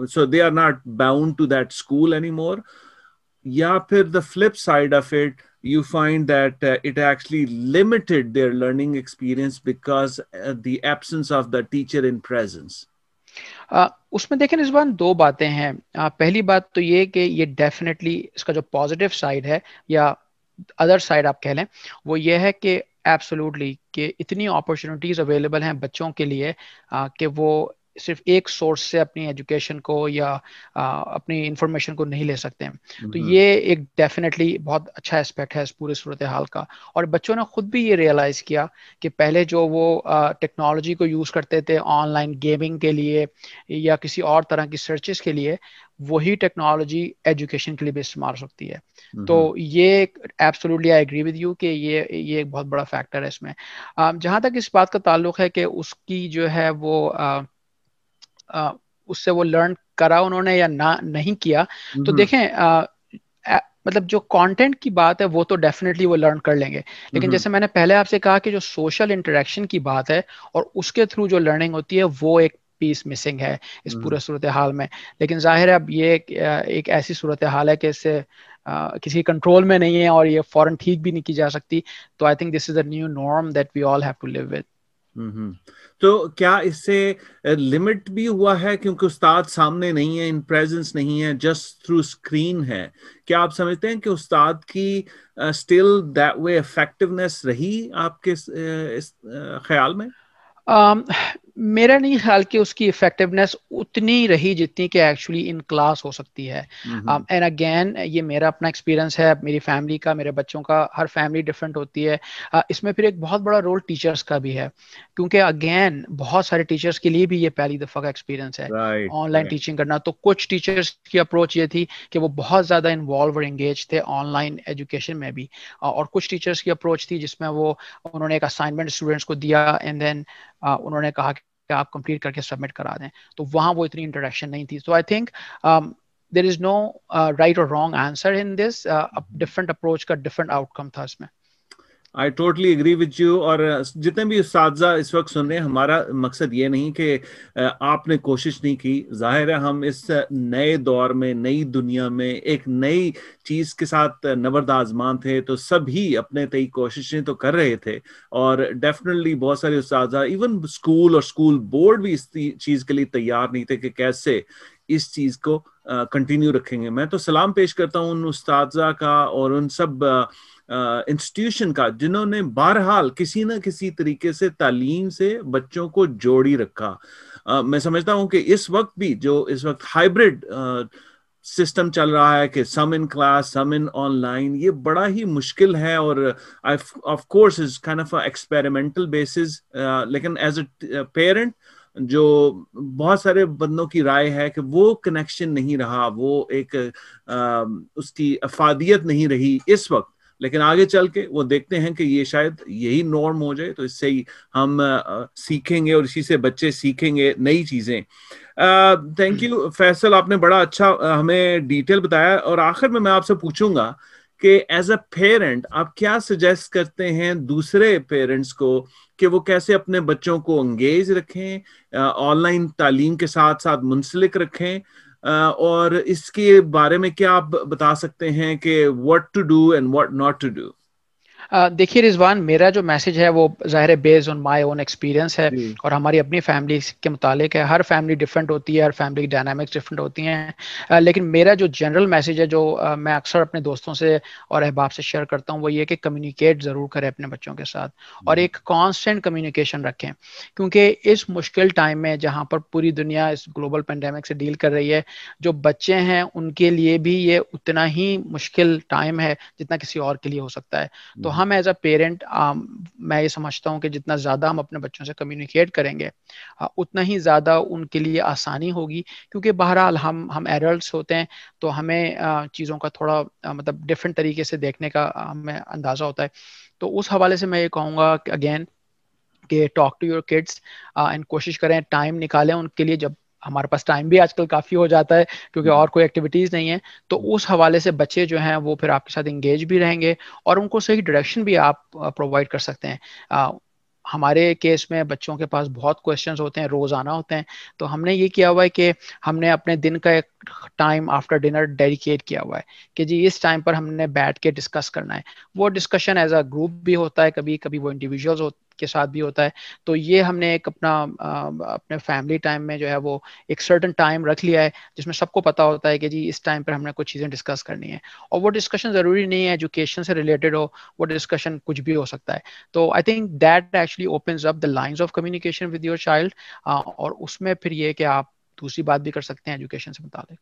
so they are not bound to that school anymore. یا پھر the flip side of it, you find that it actually limited their learning experience because the absence of the teacher in presence. اس میں دیکھیں رضوان دو باتیں ہیں. پہلی بات تو یہ کہ یہ ڈیفینیٹلی اس کا جو پازیٹیو سائڈ ہے یا ادر سائڈ آپ کہہ لیں وہ یہ ہے کہ ایبسولوٹلی کہ اتنی اپرچونٹیز اویلیبل ہیں بچوں کے لیے کہ وہ صرف ایک سورس سے اپنی ایجوکیشن کو یا اپنی انفارمیشن کو نہیں لے سکتے ہیں. تو یہ ایک ڈیفینیٹلی بہت اچھا اسپیکٹ ہے اس پورے صورتحال کا. اور بچوں نے خود بھی یہ ریئلائز کیا کہ پہلے جو وہ ٹیکنالوجی کو یوز کرتے تھے آن لائن گیمنگ کے لیے یا کسی اور طرح کی سرچز کے لیے, وہی ٹیکنالوجی ایجوکیشن کے لیے بھی استعمال ہو سکتی ہے. تو یہ absolutely I agree with you کہ یہ ایک بہت بڑا فیکٹر ہے اس میں. جہاں تک اس بات کا تعلق ہے کہ اس کی جو ہے وہ اس سے وہ لرن کرا انہوں نے یا نہیں کیا, تو دیکھیں مطلب جو کانٹینٹ کی بات ہے وہ تو ڈیفینیٹلی وہ لرن کر لیں گے, لیکن جیسے میں نے پہلے آپ سے کہا کہ جو سوشل انٹریکشن کی بات ہے اور اس کے تھرو جو لرننگ ہوتی ہے وہ ایک پیس مسنگ ہے اس پورے صورتحال میں. لیکن ظاہر ہے اب یہ ایک ایسی صورتحال ہے کہ اس سے کسی کنٹرول میں نہیں ہے اور یہ فوراً ٹھیک بھی نہیں کی جا سکتی. تو I think this is a new norm that we all have to live with. تو کیا اس سے لمٹ بھی ہوا ہے کیونکہ استاد سامنے نہیں ہے, ان پریزنس نہیں ہے, جسٹ تھرو اسکرین ہے؟ کیا آپ سمجھتے ہیں کہ استاد کی اسٹل دیٹ وے افیکٹونیس رہی آپ کے خیال میں؟ میرا نہیں خیال کہ اس کی افیکٹونیس اتنی رہی جتنی کہ ایکچولی ان کلاس ہو سکتی ہے. اینڈ اگین یہ میرا اپنا ایکسپیرینس ہے, میری فیملی کا, میرے بچوں کا, ہر فیملی ڈفرینٹ ہوتی ہے. اس میں پھر ایک بہت بڑا رول ٹیچرس کا بھی ہے, کیونکہ اگین بہت سارے ٹیچرس کے لیے بھی یہ پہلی دفعہ کا ایکسپیرینس ہے آن لائن ٹیچنگ کرنا. تو کچھ ٹیچرس کی اپروچ یہ تھی کہ وہ بہت زیادہ انوالو اور انگیج تھے آن لائن ایجوکیشن میں بھی, اور کچھ ٹیچرس کی اپروچ تھی جس میں انہوں نے ایک اسائنمنٹ اسٹوڈنٹس کو دیا اینڈ دین انہوں نے کہا کہ آپ کمپلیٹ کر کے سبمٹ کرا دیں. تو وہاں وہ اتنی انٹریکشن نہیں تھی. So I think there is no right اور wrong answer in this. Different approach کا ڈفرنٹ آؤٹ کم تھا اس میں. I totally agree with you. اور جتنے بھی اساتذہ اس وقت سن رہے ہیں, ہمارا مقصد یہ نہیں کہ آپ نے کوشش نہیں کی. ظاہر ہے ہم اس نئے دور میں, نئی دنیا میں, ایک نئی چیز کے ساتھ نبرد آزمان تھے, تو سبھی اپنے تئی کوششیں تو کر رہے تھے. اور ڈیفینیٹلی بہت سارے اساتذہ, ایون اسکول اور اسکول بورڈ بھی اس چیز کے لیے تیار نہیں تھے کہ کیسے اس چیز کو کنٹینیو رکھیں گے. میں تو سلام پیش کرتا ہوں ان اساتذہ کا اور ان سب انسٹیٹیوشن کا جنہوں نے بہرحال کسی نہ کسی طریقے سے تعلیم سے بچوں کو جوڑی رکھا. میں سمجھتا ہوں کہ اس وقت بھی جو اس وقت ہائبرڈ سسٹم چل رہا ہے کہ سم in class some in on line, یہ بڑا ہی مشکل ہے اور of course is kind of experimental basis. لیکن ایز اے پیرنٹ جو بہت سارے بندوں کی رائے ہے کہ وہ کنیکشن نہیں رہا, وہ ایک اس کی افادیت نہیں رہی اس وقت. لیکن آگے چل کے وہ دیکھتے ہیں کہ یہ شاید یہی نارم ہو جائے, تو اس سے ہی ہم سیکھیں گے اور اسی سے بچے سیکھیں گے نئی چیزیں. تھینک یو فیصل, آپ نے بڑا اچھا ہمیں ڈیٹیل بتایا. اور آخر میں آپ سے پوچھوں گا کہ ایز اے پیرنٹ آپ کیا سجیسٹ کرتے ہیں دوسرے پیرنٹس کو کہ وہ کیسے اپنے بچوں کو انگیج رکھیں, آن لائن تعلیم کے ساتھ ساتھ منسلک رکھیں, اور اس کے بارے میں کیا آپ بتا سکتے ہیں کہ what to do and what not to do؟ دیکھیے رضوان, میرا جو میسج ہے وہ ظاہر ہے based on my own experience ہے اور ہماری اپنی فیملی کے متعلق ہے. ہر فیملی ڈفرینٹ ہوتی ہے, ہر فیملی کی ڈائنامکس ڈفرینٹ ہوتی ہیں. لیکن میرا جو جنرل میسج ہے جو میں اکثر اپنے دوستوں سے اور احباب سے شیئر کرتا ہوں وہ یہ کہ کمیونیکیٹ ضرور کریں اپنے بچوں کے ساتھ اور ایک کانسٹنٹ کمیونیکیشن رکھیں, کیونکہ اس مشکل ٹائم میں جہاں پر پوری دنیا اس گلوبل پینڈیمک سے ڈیل کر رہی ہے, جو بچے ہیں ان کے لیے بھی یہ اتنا ہی مشکل ٹائم ہے جتنا کسی اور کے لیے ہو سکتا ہے. تو ہم ایز اے پیرنٹ میں یہ سمجھتا ہوں کہ جتنا زیادہ ہم اپنے بچوں سے کمیونیکیٹ کریں گے اتنا ہی زیادہ ان کے لیے آسانی ہوگی, کیونکہ بہرحال ہم ایڈلٹس ہوتے ہیں تو ہمیں چیزوں کا تھوڑا مطلب ڈفرینٹ طریقے سے دیکھنے کا ہمیں اندازہ ہوتا ہے. تو اس حوالے سے میں یہ کہوں گا کہ اگین کہ talk to your kids and کوشش کریں ٹائم نکالیں ان کے لیے, جب ہمارے پاس ٹائم بھی آج کل کافی ہو جاتا ہے کیونکہ اور کوئی ایکٹیویٹیز نہیں ہے. تو اس حوالے سے بچے جو ہیں وہ پھر آپ کے ساتھ انگیج بھی رہیں گے اور ان کو صحیح ڈائریکشن بھی آپ پرووائڈ کر سکتے ہیں. ہمارے کیس میں بچوں کے پاس بہت کویشچنز ہوتے ہیں, روزانہ ہوتے ہیں, تو ہم نے یہ کیا ہوا ہے کہ ہم نے اپنے دن کا ایک ٹائم آفٹر ڈنر ڈیڈیکیٹ کیا ہوا ہے کہ جی اس ٹائم پر ہم نے بیٹھ کے ڈسکس کرنا ہے. وہ ڈسکشن ایز اے گروپ بھی ہوتا ہے, کبھی کبھی وہ انڈیویجولز کے ساتھ بھی ہوتا ہے. تو یہ ہم نے ایک اپنے فیملی ٹائم میں جو ہے وہ ایک سرٹن ٹائم رکھ لیا ہے جس میں سب کو پتا ہوتا ہے کہ جی اس ٹائم پر ہم نے کچھ چیزیں ڈسکس کرنی ہے. اور وہ ڈسکشن ضروری نہیں ہے ایجوکیشن سے ریلیٹڈ ہو, وہ ڈسکشن کچھ بھی ہو سکتا ہے. تو I think that actually opens up the lines of communication with your child, اور اس میں پھر یہ کہ آپ دوسری بات بھی کر سکتے ہیں ایجوکیشن سے متعلق.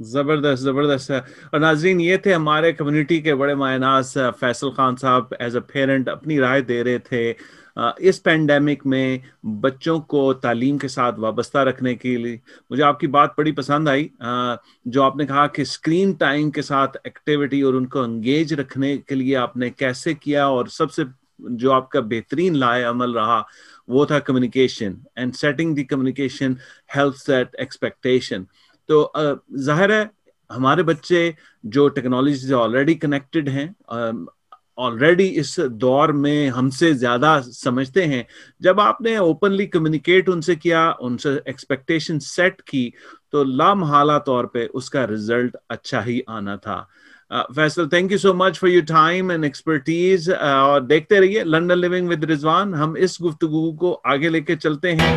زبردست زبردست ہے. اور ناظرین یہ تھے ہمارے کمیونٹی کے بڑے ماہ ناز فیصل خان صاحب, ایز اے پیرنٹ اپنی رائے دے رہے تھے اس پینڈیمک میں بچوں کو تعلیم کے ساتھ وابستہ رکھنے کے لیے. مجھے آپ کی بات بڑی پسند آئی جو آپ نے کہا کہ اسکرین ٹائم کے ساتھ ایکٹیویٹی اور ان کو انگیج رکھنے کے لیے آپ نے کیسے کیا, اور سب سے جو آپ کا بہترین لائے عمل رہا وہ تھا communication, and setting the communication helps that expectation. تو ظاہر ہے ہمارے بچے جو ٹیکنالوجی سے آلریڈی کنیکٹڈ ہیں, آلریڈی اس دور میں ہم سے زیادہ سمجھتے ہیں, جب آپ نے اوپنلی کمیونیکیٹ ان سے کیا, ان سے ایکسپیکٹیشن سیٹ کی, تو لامحالہ طور پہ اس کا رزلٹ اچھا ہی آنا تھا. Faisal, thank you so much for your time and expertise, اور دیکھتے رہیے لنڈن لیونگ ود رضوان. ہم اس گفتگو کو آگے لے کے چلتے ہیں.